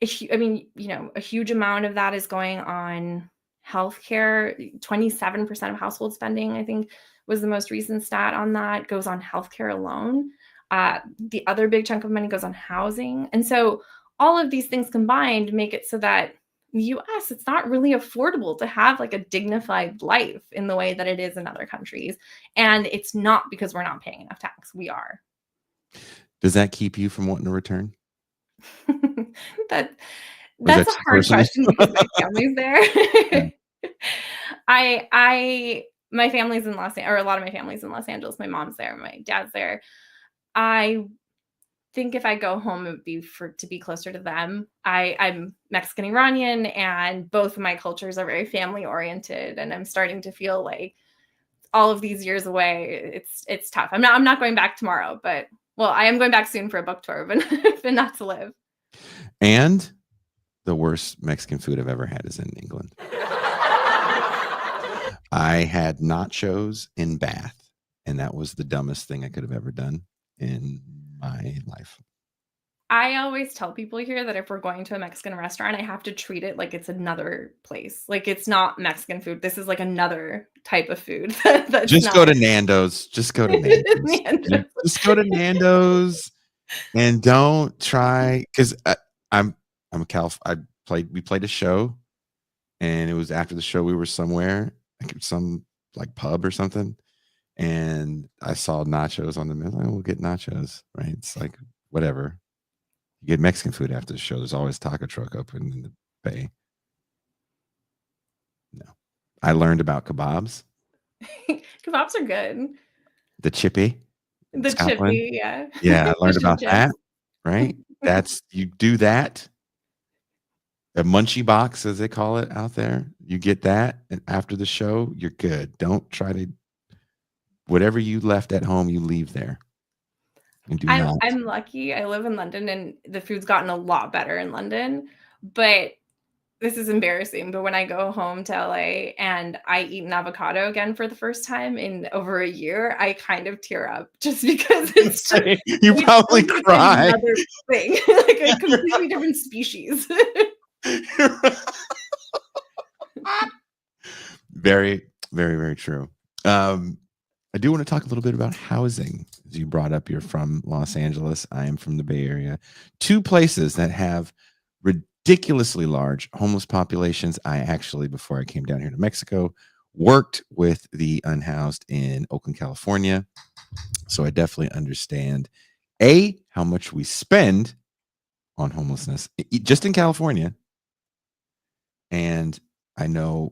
a huge amount of that is going on healthcare. 27% of household spending, I think, was the most recent stat on that, goes on healthcare alone. The other big chunk of money goes on housing. And so all of these things combined make it so that in the US, it's not really affordable to have like a dignified life in the way that it is in other countries. And it's not because we're not paying enough tax. We are. Does that keep you from wanting to return? that Or is That's that a just hard personal? question because my family's Yeah. there. I my family's in or a lot of my family's in Los Angeles. My mom's there, my dad's there. I think if I go home, it would be to be closer to them. I'm Mexican Iranian, and both of my cultures are very family oriented, and I'm starting to feel like all of these years away, it's tough. I'm not going back tomorrow, but well, I am going back soon for a book tour, but not to live. And the worst Mexican food I've ever had is in England. I had nachos in Bath, and that was the dumbest thing I could have ever done in my life. I always tell people here that if we're going to a Mexican restaurant, I have to treat it like it's another place. Like it's not Mexican food. This is like another type of food that's Just go not to Nando's. Just go to Nando's. Nando's. Just go to Nando's and don't try because I'm a we played a show, and it was after the show we were somewhere, like some like pub or something, and I saw nachos on the menu. Like, we'll get nachos, right? It's like whatever. You get Mexican food after the show. There's always taco truck open in the bay. No, I learned about kebabs, Kebabs are good. the chippy in The Scotland. chippy, yeah. Yeah, I learned Fish and about that. chips. Right? That's you do that. A munchie box, as they call it out there. You get that, and after the show, you're good. Don't try to whatever you left at home, you leave there. And do I'm not. I'm lucky. I live in London, and the food's gotten a lot better in London, but this is embarrassing, but when I go home to LA and I eat an avocado again for the first time in over a year, I kind of tear up just because You it probably feels like cry. another thing, like a completely different species. Very, very, very true. I do want to talk a little bit about housing. As you brought up, you're from Los Angeles. I am from the Bay Area. Two places that have ridiculously large homeless populations. I actually, before I came down here to Mexico, worked with the unhoused in Oakland, California. So I definitely understand how much we spend on homelessness just in California. And I know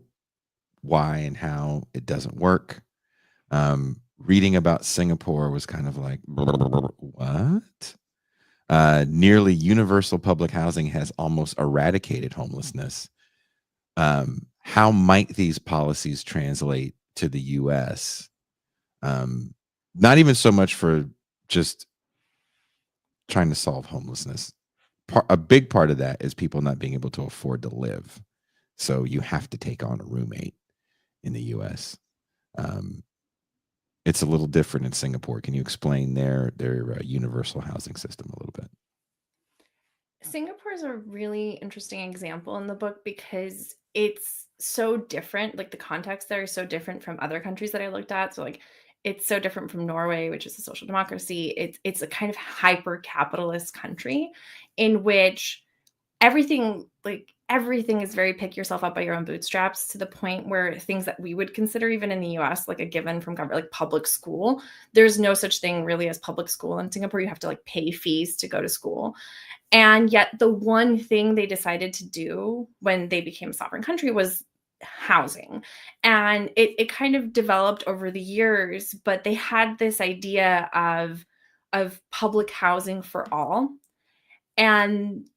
why and how it doesn't work. Reading about Singapore was kind of like, what? Nearly universal public housing has almost eradicated homelessness. How might these policies translate to the US? Not even so much for just trying to solve homelessness. A big part of that is people not being able to afford to live. So you have to take on a roommate in the US. It's a little different in Singapore. Can you explain their universal housing system a little bit? Singapore is a really interesting example in the book because it's so different. Like the context there is so different from other countries that I looked at. So like it's so different from Norway, which is a social democracy. It's a kind of hyper capitalist country in which everything is very pick yourself up by your own bootstraps, to the point where things that we would consider even in the US like a given from government, like public school, there's no such thing really as public school in Singapore. You have to like pay fees to go to school. And yet the one thing they decided to do when they became a sovereign country was housing. And it kind of developed over the years, but they had this idea of public housing for all. And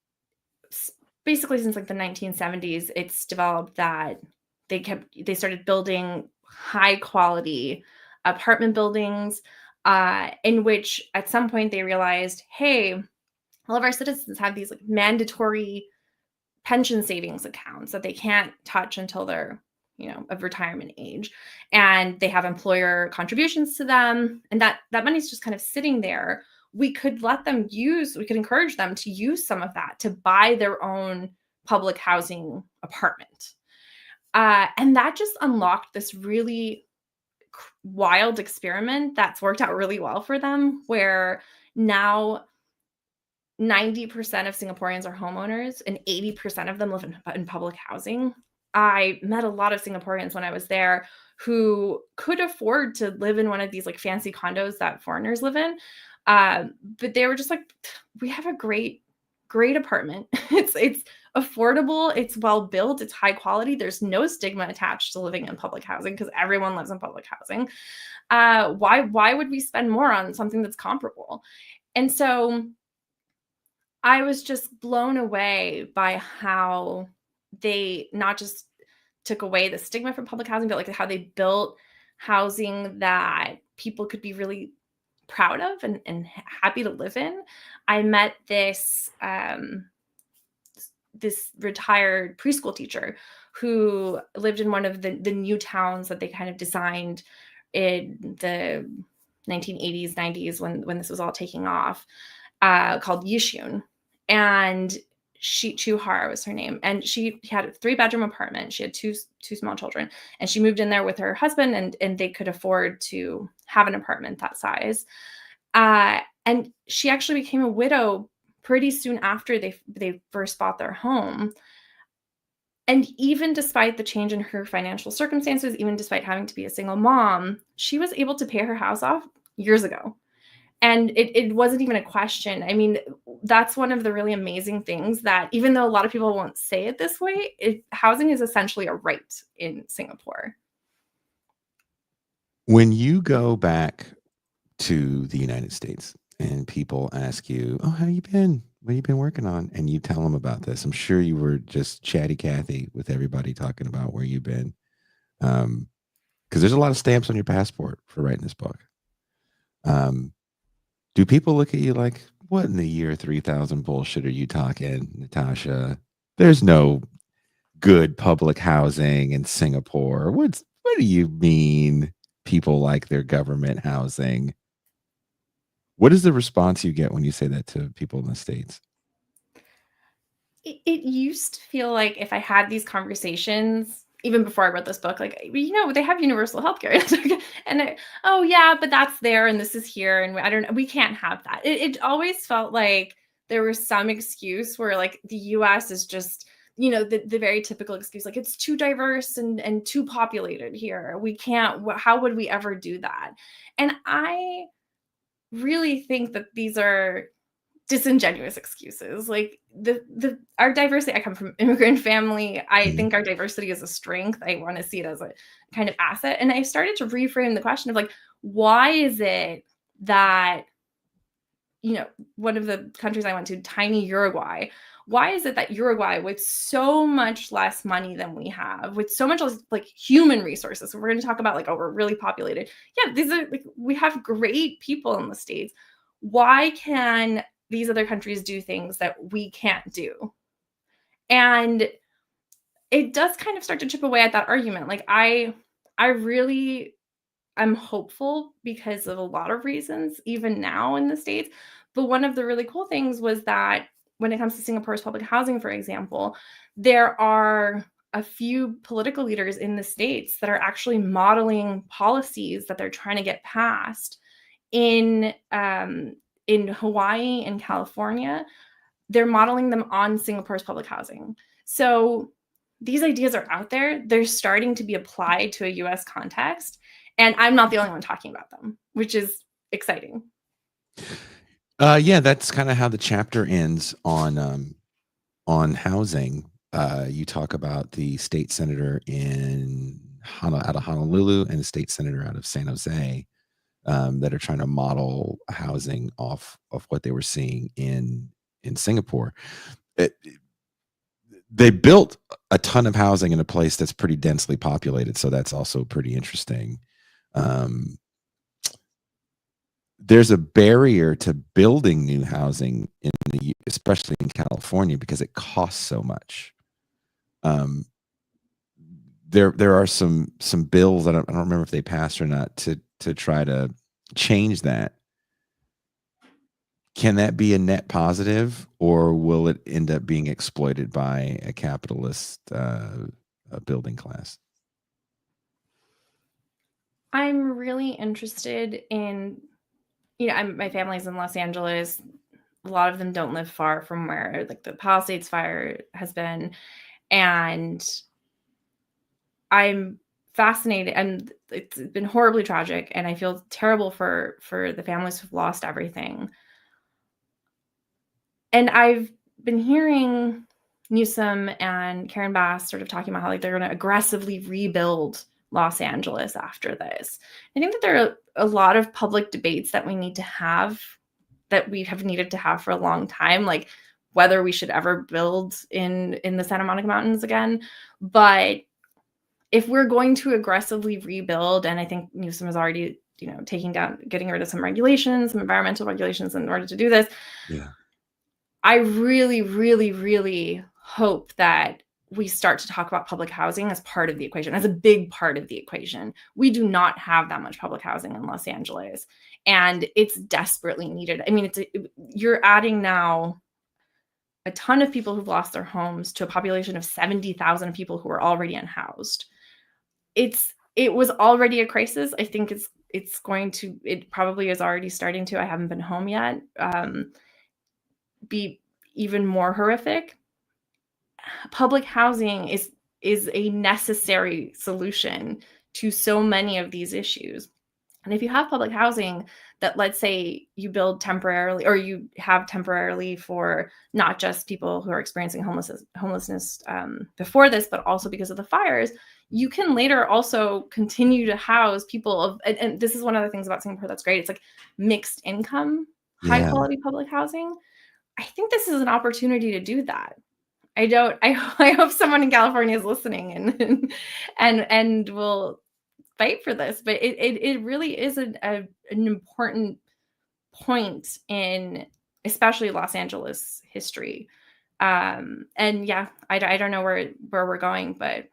basically since like the 1970s, it's developed that they started building high quality apartment buildings, in which at some point they realized, hey, all of our citizens have these like mandatory pension savings accounts that they can't touch until they're, of retirement age, and they have employer contributions to them, and that money's just kind of sitting there. We could encourage them to use some of that to buy their own public housing apartment. And that just unlocked this really wild experiment that's worked out really well for them, where now 90% of Singaporeans are homeowners and 80% of them live in public housing. I met a lot of Singaporeans when I was there who could afford to live in one of these like fancy condos that foreigners live in. But they were just like, we have a great apartment. It's affordable, it's well built, it's high quality. There's no stigma attached to living in public housing because everyone lives in public housing. Why would we spend more on something that's comparable? And so I was just blown away by how they not just took away the stigma from public housing, but like how they built housing that people could be really proud of and happy to live in. I met this retired preschool teacher who lived in one of the new towns that they kind of designed in the 1980s, 90s when this was all taking off, called Yishun. And Chuhar was her name. And she had a 3-bedroom apartment. She had two small children. And she moved in there with her husband, and they could afford to have an apartment that size. And she actually became a widow pretty soon after they first bought their home. And even despite the change in her financial circumstances, even despite having to be a single mom, she was able to pay her house off years ago. And it wasn't even a question. I mean, that's one of the really amazing things, that even though a lot of people won't say it this way, housing is essentially a right in Singapore. When you go back to the United States and people ask you, "Oh, how you been? What you been working on?" and you tell them about this, I'm sure you were just chatty Cathy with everybody talking about where you've been. Because there's a lot of stamps on your passport for writing this book. Do people look at you like, what in the year 3000 bullshit are you talking, Natasha? There's no good public housing in Singapore. What do you mean people like their government housing? What is the response you get when you say that to people in the States? It used to feel like if I had these conversations, even before I wrote this book, like, they have universal healthcare. And oh yeah, but that's there and this is here. And I don't know, we can't have that. It always felt like there was some excuse where like the US is just, the very typical excuse, like it's too diverse and too populated here. We can't, how would we ever do that? And I really think that these are disingenuous excuses. Like our diversity, I come from immigrant family. I think our diversity is a strength. I want to see it as a kind of asset. And I started to reframe the question of like, why is it that, one of the countries I went to, tiny Uruguay, why is it that Uruguay, with so much less money than we have, with so much less like human resources, so we're going to talk about like, oh, we're really populated. Yeah, these are like, we have great people in the States. Why can these other countries do things that we can't do? And it does kind of start to chip away at that argument. Like I really am hopeful because of a lot of reasons, even now in the States. But one of the really cool things was that when it comes to Singapore's public housing, for example, there are a few political leaders in the States that are actually modeling policies that they're trying to get passed in Hawaii and California. They're modeling them on Singapore's public housing. So these ideas are out there. They're starting to be applied to a US context. And I'm not the only one talking about them, which is exciting. Yeah, that's kind of how the chapter ends on housing. You talk about the state senator out of Honolulu and the state senator out of San Jose, that are trying to model housing off of what they were seeing in Singapore. They built a ton of housing in a place that's pretty densely populated, so that's also pretty interesting. there's a barrier to building new housing especially in California, because it costs so much. There are some bills, I don't remember if they passed or not, to try to change that. Can that be a net positive, or will it end up being exploited by a capitalist building class? I'm really interested in, my family's in Los Angeles. A lot of them don't live far from where like the Palisades fire has been, and I'm fascinated, and it's been horribly tragic, and I feel terrible for the families who've lost everything. And I've been hearing Newsom and Karen Bass sort of talking about how like they're going to aggressively rebuild Los Angeles after this. I think that there are a lot of public debates that we need to have, that we have needed to have for a long time, like whether we should ever build in the Santa Monica Mountains again. But if we're going to aggressively rebuild, and I think Newsom is already, getting rid of some regulations, some environmental regulations in order to do this. Yeah. I really, really, really hope that we start to talk about public housing as part of the equation, as a big part of the equation. We do not have that much public housing in Los Angeles, and it's desperately needed. I mean, you're adding now a ton of people who've lost their homes to a population of 70,000 people who are already unhoused. It was already a crisis. I think it probably is already starting to, I haven't been home yet, be even more horrific. Public housing is a necessary solution to so many of these issues. And if you have public housing that, let's say, you build temporarily, or you have temporarily for not just people who are experiencing homelessness before this, but also because of the fires, you can later also continue to house people and this is one of the things about Singapore that's great. It's like mixed income, high Yeah. quality public housing. I think this is an opportunity to do that. I hope someone in California is listening and will fight for this, but it really is an important point in especially Los Angeles history. And yeah, I don't know where we're going, but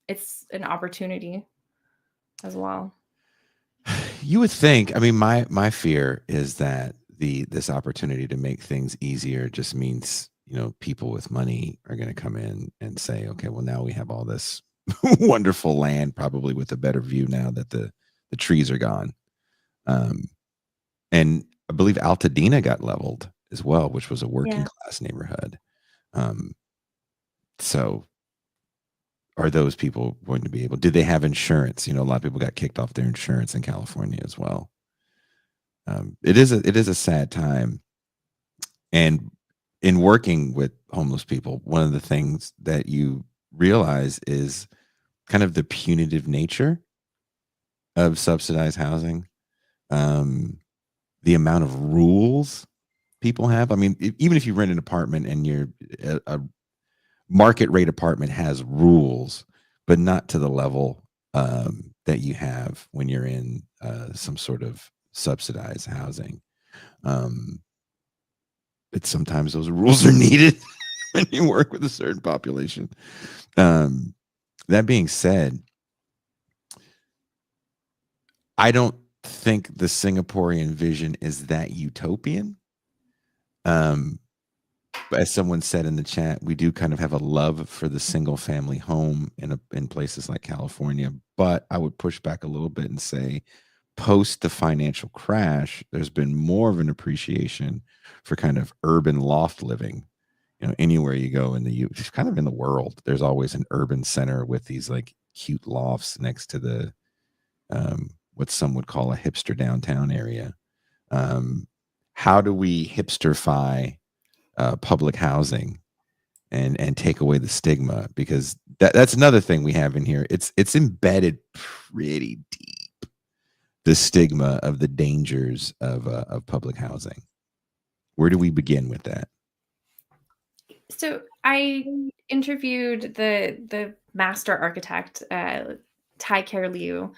it's an opportunity as well. You would think. I mean, my fear is that this opportunity to make things easier just means, people with money are going to come in and say, okay, well, now we have all this wonderful land, probably with a better view now that the trees are gone. And I believe Altadena got leveled as well, which was a working Yeah. class neighborhood. So are those people going to be able? Did they have insurance? A lot of people got kicked off their insurance in California as well. It is a sad time, and in working with homeless people, one of the things that you realize is kind of the punitive nature of subsidized housing. The amount of rules people have. I mean, even if you rent an apartment and you're a market rate apartment has rules, but not to the level that you have when you're in some sort of subsidized housing. But sometimes those rules are needed when you work with a certain population. That being said, I don't think the Singaporean vision is that utopian. But as someone said in the chat, we do kind of have a love for the single family home in places like California. But I would push back a little bit and say, post the financial crash, there's been more of an appreciation for kind of urban loft living. Anywhere you go kind of in the world, there's always an urban center with these like cute lofts next to the what some would call a hipster downtown area. How do we hipsterify public housing and take away the stigma? Because that's another thing we have in here. It's embedded pretty deep, the stigma of the dangers of public housing. Where do we begin with that? So I interviewed the master architect, Tai Care Liu,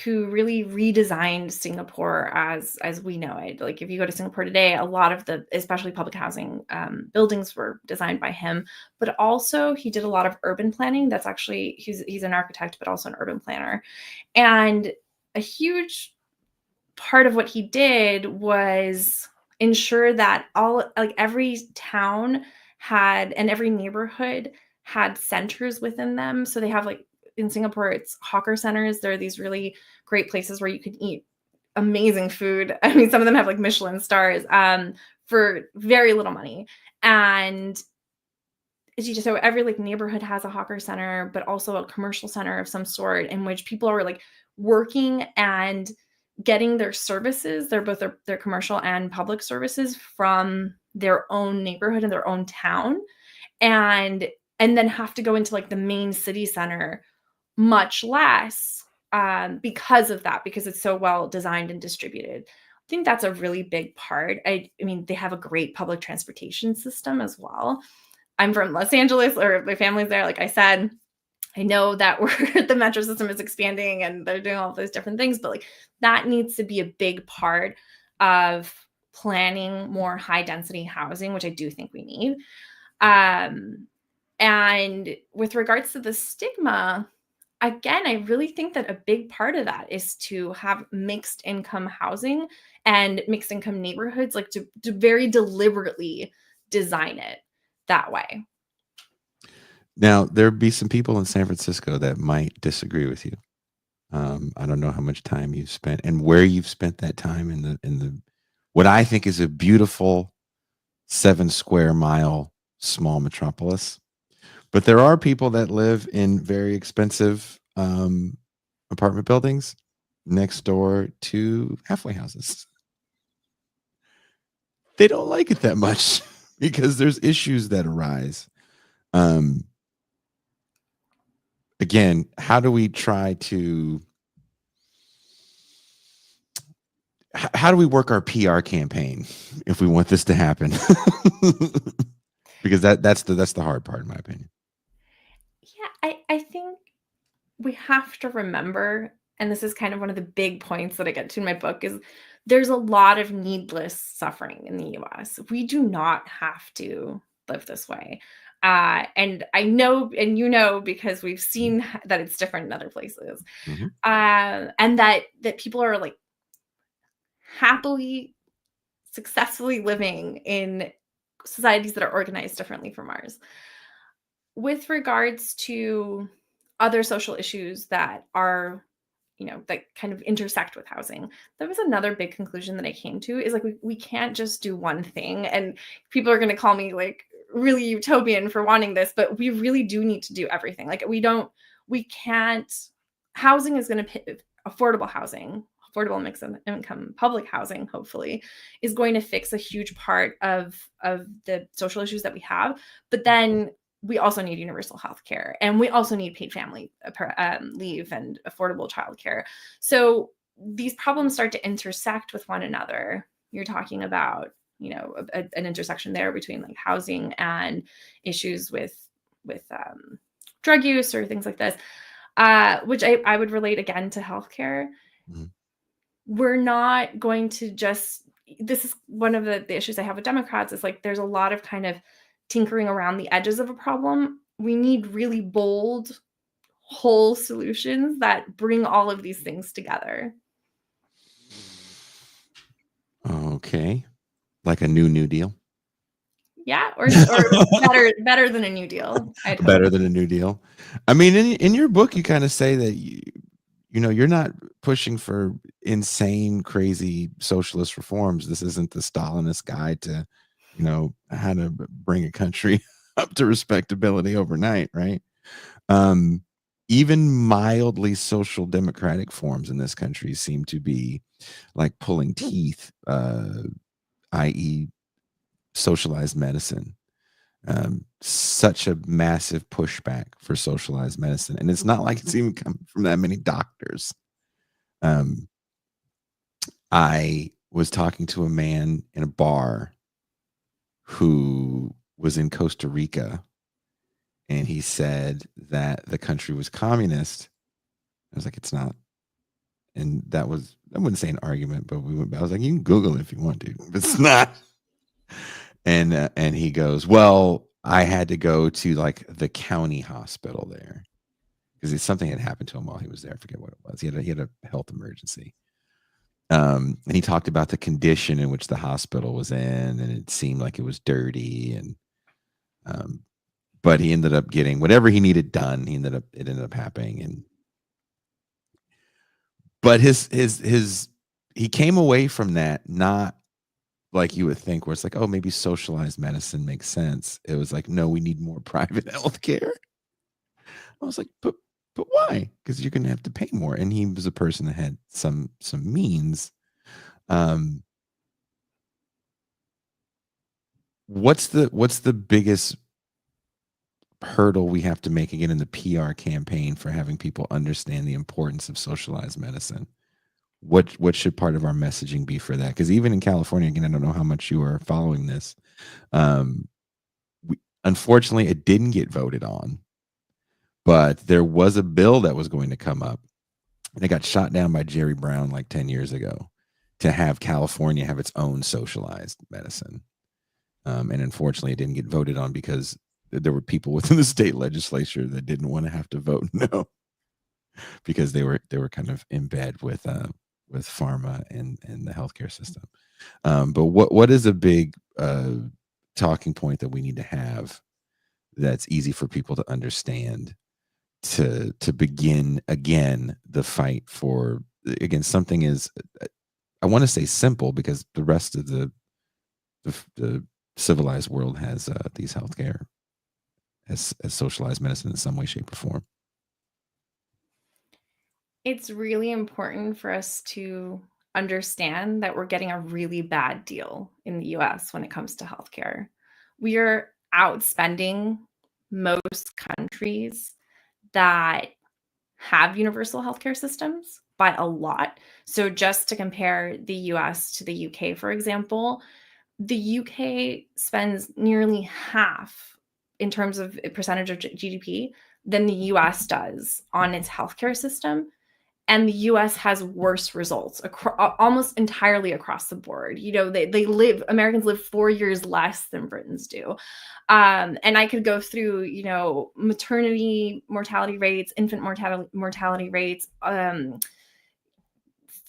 who really redesigned Singapore as we know it. Like if you go to Singapore today, a lot of the, especially public housing buildings, were designed by him. But also he did a lot of urban planning. That's actually he's an architect, but also an urban planner. And a huge part of what he did was ensure that every town had, and every neighborhood had centers within them. So they have, like, in Singapore, it's hawker centers. There are these really great places where you can eat amazing food. I mean, some of them have like Michelin stars for very little money. And so every like neighborhood has a hawker center, but also a commercial center of some sort in which people are like working and getting their services, they're both their commercial and public services, from their own neighborhood and their own town, and then have to go into like the main city center much less, because of that, because it's so well designed and distributed. I think that's a really big part. I mean, they have a great public transportation system as well. I'm from Los Angeles, or my family's there, like I said. I know that the metro system is expanding and they're doing all those different things, but like that needs to be a big part of planning more high density housing, which I do think we need. And with regards to the stigma, again, I really think that a big part of that is to have mixed income housing and mixed income neighborhoods, like to very deliberately design it that way. Now, there'd be some people in San Francisco that might disagree with you. I don't know how much time you've spent and where you've spent that time in the what I think is a beautiful 7 square mile small metropolis. But there are people that live in very expensive apartment buildings next door to halfway houses. They don't like it that much because there's issues that arise. Um, Again, how do we try to how do we work our PR campaign if we want this to happen? Because that's the hard part, in my opinion. Yeah, I think we have to remember, and this is kind of one of the big points that I get to in my book, is there's a lot of needless suffering in the US. We do not have to live this way. And I know, and you know, because we've seen that it's different in other places. Mhm. And that people are like happily, successfully living in societies that are organized differently from ours. With regards to other social issues that are, that kind of intersect with housing, that was another big conclusion that I came to, is like we can't just do one thing. And people are going to call me like really utopian for wanting this, but we really do need to do everything. Like we can't, housing is going to, affordable housing, affordable mixed income public housing, hopefully, is going to fix a huge part of the social issues that we have. But then we also need universal health care, and we also need paid family leave and affordable childcare. So these problems start to intersect with one another. You're talking about, an intersection there between like housing and issues with drug use or things like this, which I would relate again to healthcare. Mhm. We're not going to just, this is one of the issues I have with Democrats, is like there's a lot of kind of tinkering around the edges of a problem. We need really bold, whole solutions that bring all of these things together. Okay. Like a new deal? Yeah, or better than a New Deal, I'd hope. Better than a new deal. I mean, in your book, you kinda say that you're not pushing for insane, crazy socialist reforms. This isn't the Stalinist guide to, how to bring a country up to respectability overnight, right? Um, Even mildly social democratic forms in this country seem to be like pulling teeth, i.e., socialized medicine. Such a massive pushback for socialized medicine, and it's not like it's even coming from that many doctors. Um, I was talking to a man in a bar who was in Costa Rica, and he said that the country was communist. I was like, it's not. and that was, I wouldn't say an argument, but I was like, you can Google it if you want to. It's not. And he goes, well, I had to go to like the county hospital there because something had happened to him while he was there. I forget what it was. He had a health emergency. And he talked about the condition in which the hospital was in, and it seemed like it was dirty. And but he ended up getting whatever he needed done. It ended up happening. And but he came away from that not like you would think, where it's like, oh, maybe socialized medicine makes sense. It was like, no, we need more private healthcare. I was like, but why? Because you're gonna have to pay more. And he was a person that had some means. What's the biggest hurdle we have to make again in the PR campaign for having people understand the importance of socialized medicine? What should part of our messaging be for that? Because even in California, again, I don't know how much you are following this. Unfortunately, it didn't get voted on, but there was a bill that was going to come up, and it got shot down by Jerry Brown like 10 years ago to have California have its own socialized medicine. And unfortunately, it didn't get voted on because there were people within the state legislature that didn't want to have to vote no, because they were kind of in bed with pharma and the healthcare system. But what is a big talking point that we need to have that's easy for people to understand to begin again the fight for, again, something is, I want to say simple, because the rest of the civilized world has these healthcare as socialized medicine in some way, shape, or form. It's really important for us to understand that we're getting a really bad deal in the US when it comes to healthcare. We are outspending most countries that have universal healthcare systems by a lot. So just to compare the US to the UK, for example, the UK spends nearly half in terms of percentage of GDP than the US does on its healthcare system. And the US has worse results almost entirely across the board. You know, Americans live 4 years less than Britons do. And I could go through, you know, maternity mortality rates, infant mortality rates,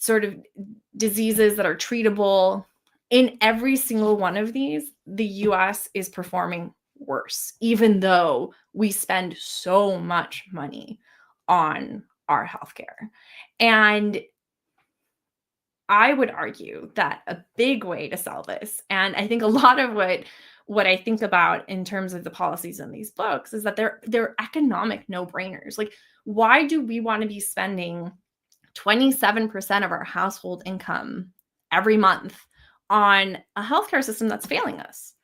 sort of diseases that are treatable. In every single one of these, the US is performing worse, even though we spend so much money on our healthcare. And I would argue that a big way to sell this, and I think a lot of what I think about in terms of the policies in these books, is that they're economic no-brainers. Like, why do we want to be spending 27% of our household income every month on a healthcare system that's failing us?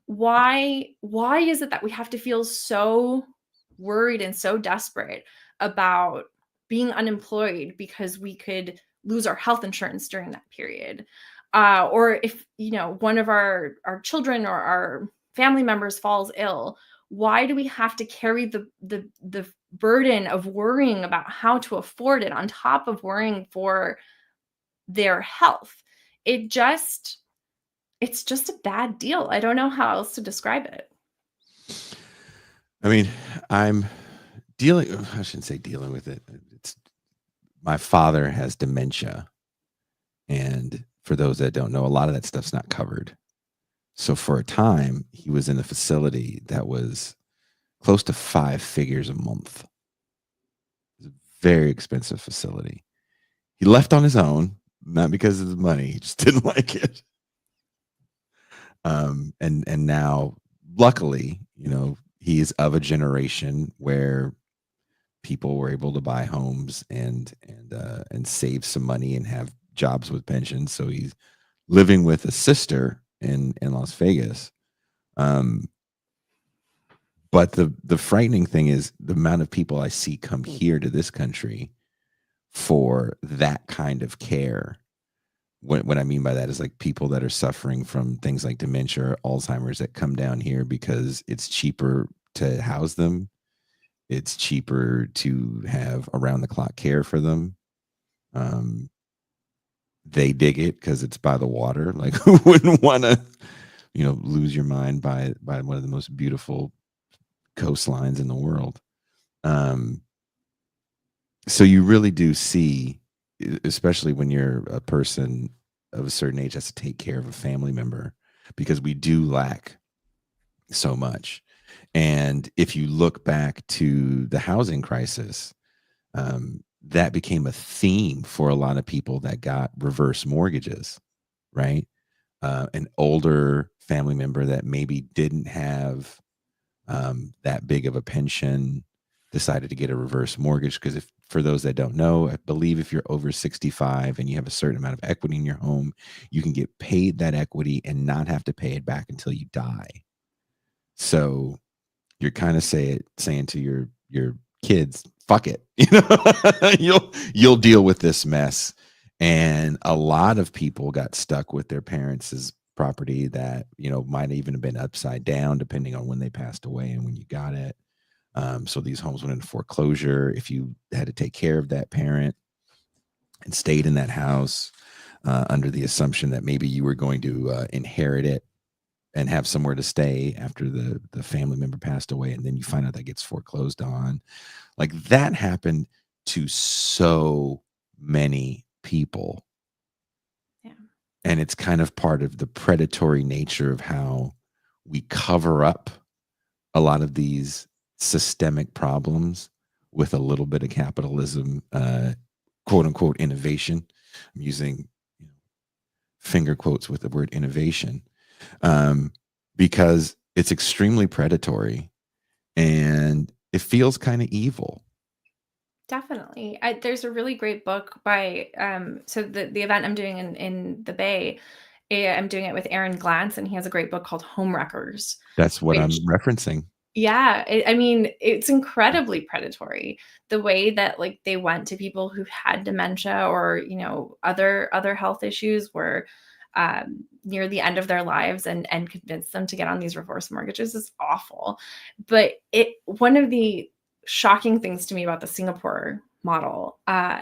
Why is it that we have to feel so worried and so desperate about being unemployed because we could lose our health insurance during that period? Or if, you know, one of our children or our family members falls ill, why do we have to carry the burden of worrying about how to afford it on top of worrying for their health? It's just a bad deal. I don't know how else to describe it. I mean, I shouldn't say dealing with it. My father has dementia. And for those that don't know, a lot of that stuff's not covered. So for a time, he was in a facility that was close to 5 figures a month. It was a very expensive facility. He left on his own, not because of the money. He just didn't like it. And now, luckily, you know, he's of a generation where people were able to buy homes and save some money and have jobs with pensions. So he's living with a sister in Las Vegas. But the frightening thing is the amount of people I see come here to this country for that kind of care. What I mean by that is like people that are suffering from things like dementia or Alzheimer's that come down here because it's cheaper to house them. It's cheaper to have around the clock care for them. Um, they dig it because it's by the water. Like, who wouldn't want to, lose your mind by one of the most beautiful coastlines in the world? Um, so you really do see, especially when you're a person of a certain age, has to take care of a family member, because we do lack so much. And if you look back to the housing crisis, that became a theme for a lot of people that got reverse mortgages, right? An older family member that maybe didn't have that big of a pension decided to get a reverse mortgage, because, if for those that don't know, I believe if you're over 65 and you have a certain amount of equity in your home, you can get paid that equity and not have to pay it back until you die. So you're kind of saying to your kids, fuck it. You'll deal with this mess. And a lot of people got stuck with their parents' property that, might even have been upside down depending on when they passed away and when you got it. So these homes went into foreclosure if you had to take care of that parent and stayed in that house under the assumption that maybe you were going to inherit it and have somewhere to stay after the family member passed away, and then you find out that gets foreclosed on. Like, that happened to so many people. Yeah. And it's kind of part of the predatory nature of how we cover up a lot of these systemic problems with a little bit of capitalism, quote unquote innovation. I'm using finger quotes with the word innovation, because it's extremely predatory and it feels kind of evil. Definitely. There's a really great book by so the event I'm doing in the Bay, I'm doing it with Aaron Glantz, and he has a great book called Homewreckers, That's what which, I'm referencing. yeah, I mean, it's incredibly predatory. The way that, like, they went to people who had dementia or, other health issues were near the end of their lives, and convinced them to get on these reverse mortgages is awful. But one of the shocking things to me about the Singapore model,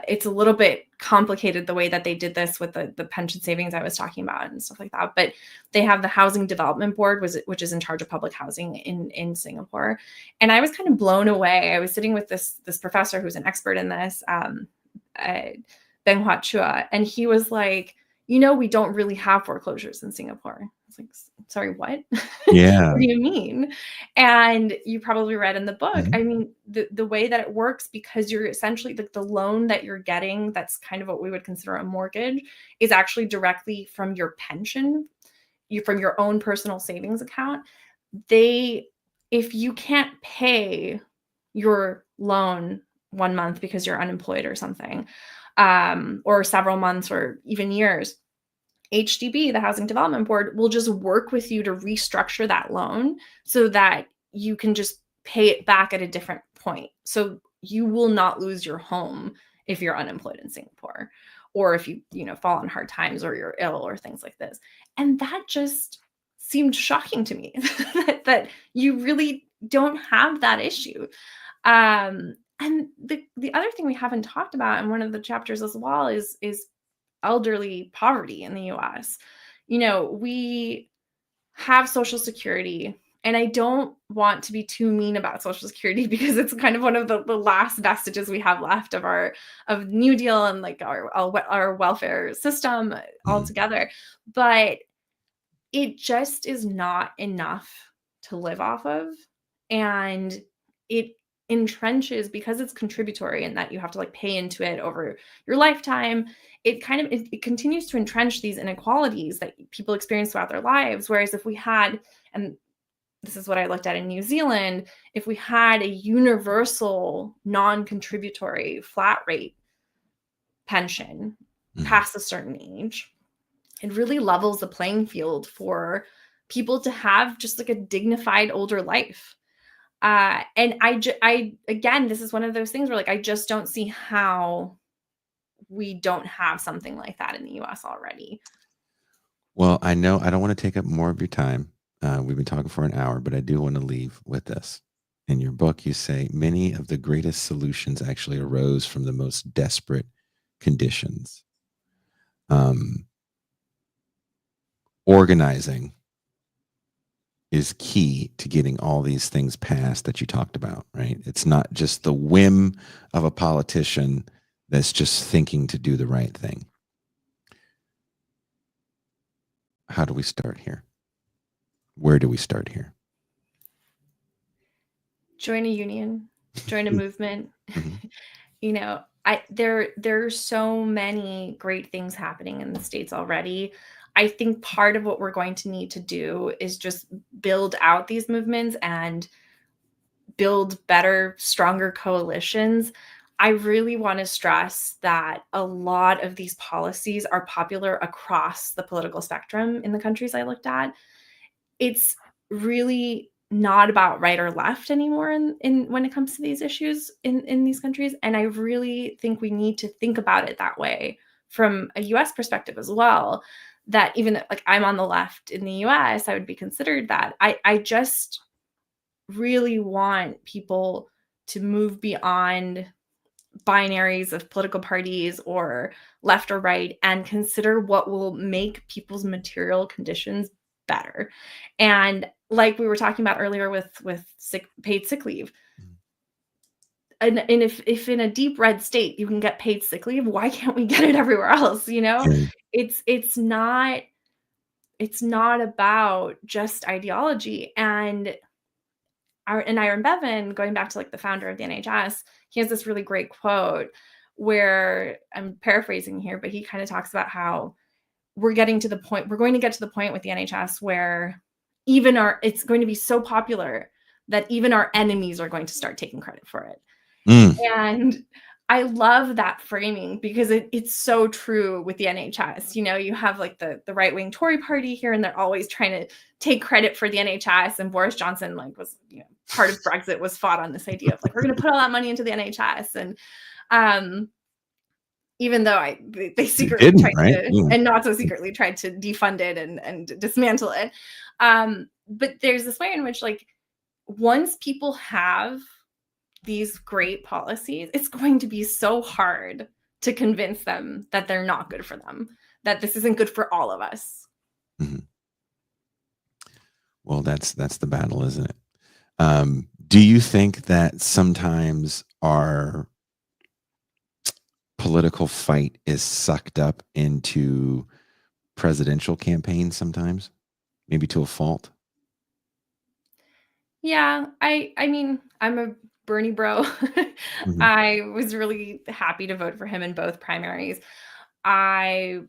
it's a little bit complicated the way that they did this with the pension savings I was talking about and stuff like that. But they have the Housing Development Board, which is in charge of public housing in Singapore. And I was kind of blown away. I was sitting with this professor who's an expert in this, Beng Hua Chua, and he was like, we don't really have foreclosures in Singapore. I was like, sorry, what? Yeah. What do you mean? And you probably read in the book, Mhm. I mean, the way that it works, because you're essentially, the loan that you're getting, that's kind of what we would consider a mortgage, is actually directly from your pension, from your own personal savings account. If you can't pay your loan 1 month because you're unemployed or something, or several months or even years, HDB, the Housing Development Board, will just work with you to restructure that loan so that you can just pay it back at a different point. So you will not lose your home if you're unemployed in Singapore, or if you, fall on hard times or you're ill or things like this. And that just seemed shocking to me that you really don't have that issue. And the other thing we haven't talked about in one of the chapters as well is elderly poverty in the US. We have Social Security, and I don't want to be too mean about Social Security because it's kind of one of the last vestiges we have left of New Deal and, like, our welfare system Mhm. altogether. But it just is not enough to live off of, and it entrenches, because it's contributory and that you have to, like, pay into it over your lifetime. It continues to entrench these inequalities that people experience throughout their lives. Whereas if we had, and this is what I looked at in New Zealand, if we had a universal non-contributory flat rate pension Mhm. past a certain age, it really levels the playing field for people to have just, like, a dignified older life. And I again, this is one of those things where, like, I just don't see how we don't have something like that in the US already. Well, I know I don't want to take up more of your time. We've been talking for an hour, but I do want to leave with this. In your book, you say many of the greatest solutions actually arose from the most desperate conditions, um, organizing is key to getting all these things passed that you talked about, right? It's not just the whim of a politician that's just thinking to do the right thing. How do we start here? Where do we start here? Join a union, join a movement. Mhm. You know, there's so many great things happening in the States already. I think part of what we're going to need to do is just build out these movements and build better, stronger coalitions. I really want to stress that a lot of these policies are popular across the political spectrum in the countries I looked at. It's really not about right or left anymore in when it comes to these issues in these countries. And I really think we need to think about it that way from a US perspective as well. That even though, like, I'm on the left in the US, I would be considered that. I just really want people to move beyond binaries of political parties or left or right and consider what will make people's material conditions better. And like we were talking about earlier with paid sick leave, and if in a deep red state you can get paid sick leave, why can't we get it everywhere else? Yeah. It's not about just ideology. And Aaron Bevan, going back to like the founder of the NHS, he has this really great quote where, I'm paraphrasing here, but he kind of talks about how we're going to get to the point with the NHS where it's going to be so popular that even our enemies are going to start taking credit for it. Mm. And I love that framing because it's so true with the NHS. You have like the right-wing Tory party here, and they're always trying to take credit for the NHS. And Boris Johnson was part of Brexit was fought on this idea of like, we're going to put all that money into the NHS. And even though they secretly Didn't, tried right? to, Yeah. and not so secretly tried to defund it and dismantle it. But there's this way in which, like, once people have these great policies, it's going to be so hard to convince them that they're not good for them, that this isn't good for all of us. Mhm. Well, that's the battle, isn't it? Do you think that sometimes our political fight is sucked up into presidential campaigns sometimes? Maybe to a fault? Yeah, I mean, I'm a Bernie bro. Mhm. I was really happy to vote for him in both primaries. I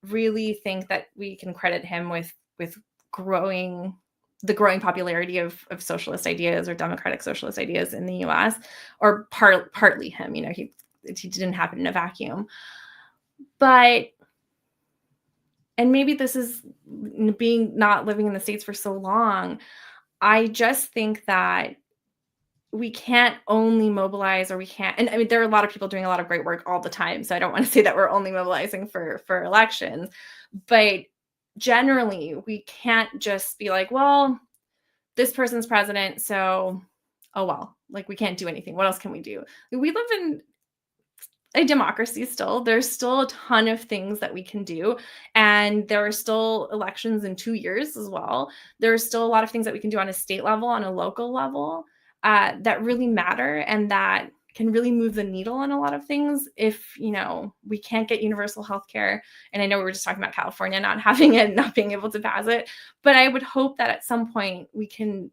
really think that we can credit him with growing the growing popularity of socialist ideas or democratic socialist ideas in the US, or partly him. He didn't happen in a vacuum. But and maybe this is being not living in the States for so long. I just think that we can't only mobilize, or we can't, and I mean, there are a lot of people doing a lot of great work all the time, so I don't want to say that we're only mobilizing for elections, but generally we can't just be like, well, this person's president, so oh well, like, we can't do anything. What else can we do? We live in a democracy still. There's still a ton of things that we can do. And there are still elections in 2 years as well. There's still a lot of things that we can do on a state level, on a local level, that really matter and that can really move the needle on a lot of things. If, we can't get universal health care, and I know we were just talking about California not having it, not being able to pass it, but I would hope that at some point we can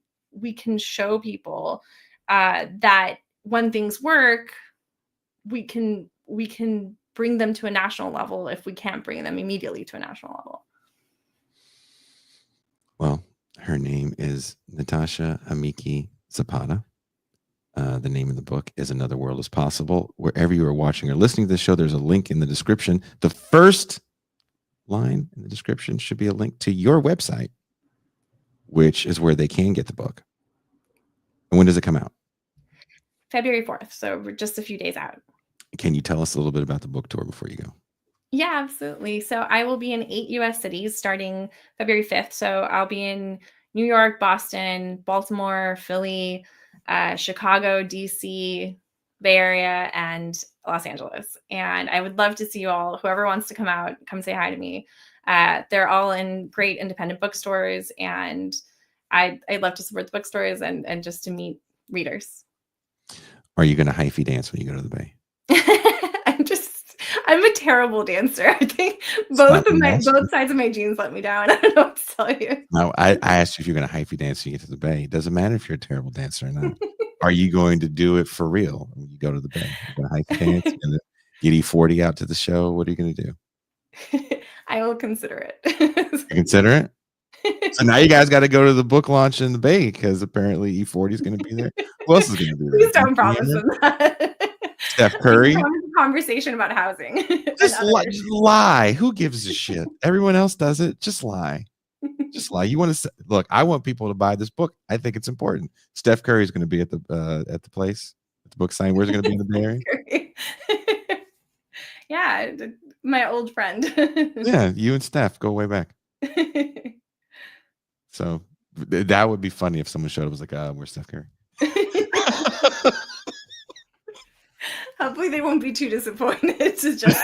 show people that when things work, we can bring them to a national level if we can't bring them immediately to a national level. Well, her name is Natasha Hakimi Zapata. The name of the book is Another World is Possible. Wherever you are watching or listening to this show, there's a link in the description. The first line in the description should be a link to your website, which is where they can get the book. And when does it come out? February 4th, so we're just a few days out. Can you tell us a little bit about the book tour before you go? Yeah, absolutely. So I will be in 8 US cities starting February 5th. So I'll be in New York, Boston, Baltimore, Philly, Chicago, DC, Bay Area, and Los Angeles. And I would love to see you all. Whoever wants to come out, come say hi to me. They're all in great independent bookstores, and I'd love to support the bookstores and just to meet readers. Are you going to hyphy dance when you go to the Bay? I'm a terrible dancer. I think It's not what I asked you. both sides of my genes let me down. I don't know what to tell you. No, I asked you if you're going to hyphy dance when you get to the Bay. It doesn't matter if you're a terrible dancer or not. Are you going to do it for real when you go to the Bay? You're going to hyphy dance? You're going to get E40 out to the show? What are you going to do? I will consider it. You consider it? So now you guys got to go to the book launch in the Bay because apparently E40 is going to be there. Who else is going to be there? Please don't promise them that. Steph Curry. Promise a conversation about housing. Just lie. Who gives a shit? Everyone else does it. Just lie. Just lie. You want to look? I want people to buy this book. I think it's important. Steph Curry is going to be at the place at the book signing. Where's it going to be in the Bay Area? Yeah, my old friend. Yeah, you and Steph go way back. So that would be funny if someone showed up and was like, "Where's Steph Curry?" Hopefully they won't be too disappointed to just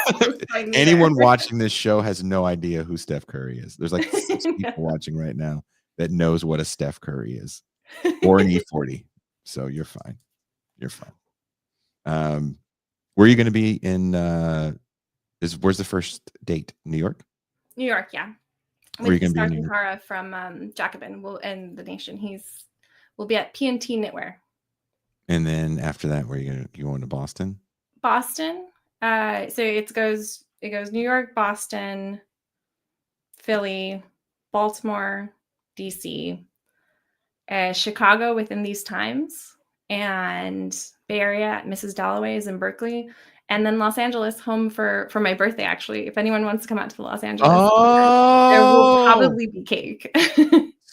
anyone watching this show has no idea who Steph Curry is. There's like 6 people watching right now that knows what a Steph Curry is or an E40. So you're fine. You're fine. Where are you going to be in where's the first date? New York? New York, yeah. Where are you going to be in New York? Kara from Jacobin and the Nation. We'll be at P&T Knitwear. And then after that, where are you going to Boston? Boston. So it goes New York, Boston, Philly, Baltimore, DC, Chicago within these times, and Bay Area at Mrs. Dalloway's in Berkeley, and then Los Angeles, home for my birthday. Actually, if anyone wants to come out to Los Angeles, there will probably be cake.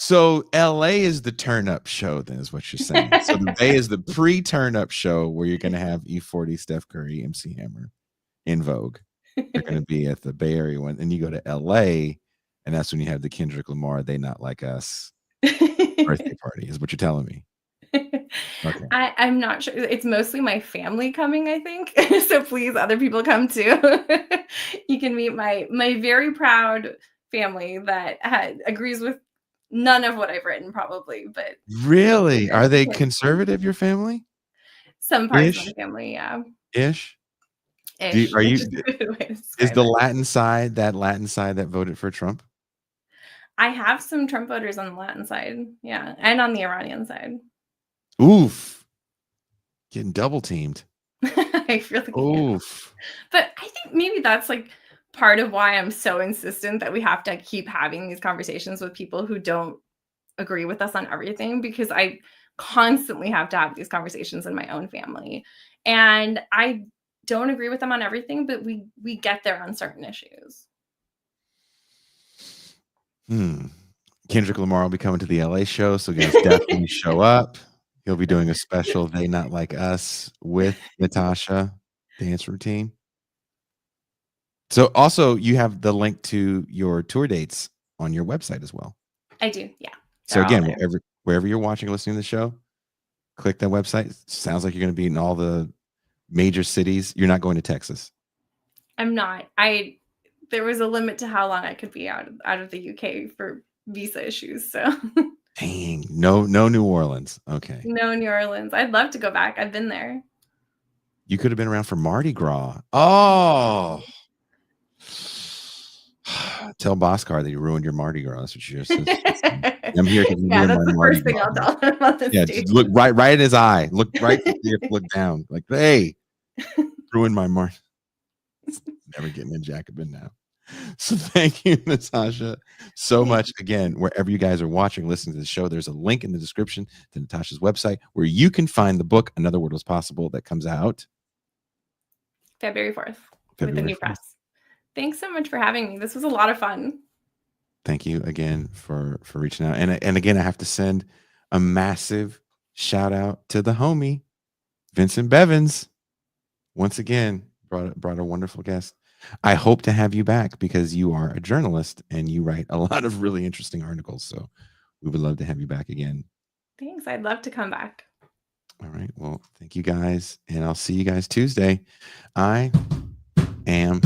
So LA is the turn-up show, then, is what you're saying. So the Bay is the pre-turn-up show where you're going to have E40, Steph Curry, MC Hammer, In Vogue. You're going to be at the Bay Area one, and you go to LA, and that's when you have the Kendrick Lamar "They Not Like Us" birthday party. Is what you're telling me? Okay. I'm not sure. It's mostly my family coming, I think. So please, other people come too. You can meet my very proud family that agrees with none of what I've written, probably. But really, are they conservative? Your family? Some parts of my family, yeah. Ish. Ish. Are you? Is the Latin side that voted for Trump? I have some Trump voters on the Latin side, yeah, and on the Iranian side. Oof. Getting double teamed. I really oof. But I think maybe that's like part of why I'm so insistent that we have to keep having these conversations with people who don't agree with us on everything, because I constantly have to have these conversations in my own family. And I don't agree with them on everything, but we get there on certain issues. Kendrick Lamar will be coming to the LA show, so guys, definitely show up. He'll be doing a special "They Not Like Us" with Natasha dance routine. So also you have the link to your tour dates on your website as well. I do, yeah. So again, wherever you're watching or listening to the show, click that website. Sounds like you're going to be in all the major cities. You're not going to Texas. I'm not. There was a limit to how long I could be out of the UK for visa issues. So dang, no New Orleans. Okay. No New Orleans. I'd love to go back. I've been there. You could have been around for Mardi Gras. Oh. Tell Bosscar that you ruined your Mardi Gras. That's what you just said. I'm here because you ruined my Mardi Gras. I'll tell him about this. Yeah, just look right in his eye. Look right, look down. Like, hey, ruined my Mardi. Never getting in Jacobin now. So thank you, Natasha, so much. Again, wherever you guys are watching, listening to the show, there's a link in the description to Natasha's website where you can find the book "Another Word Was Possible" that comes out February 4th with the new press. Thanks so much for having me. This was a lot of fun. Thank you again for reaching out. And again, I have to send a massive shout out to the homie, Vincent Bevins. Once again, brought a wonderful guest. I hope to have you back because you are a journalist and you write a lot of really interesting articles. So we would love to have you back again. Thanks. I'd love to come back. All right. right. Well, thank you guys. And I'll see you guys Tuesday. I am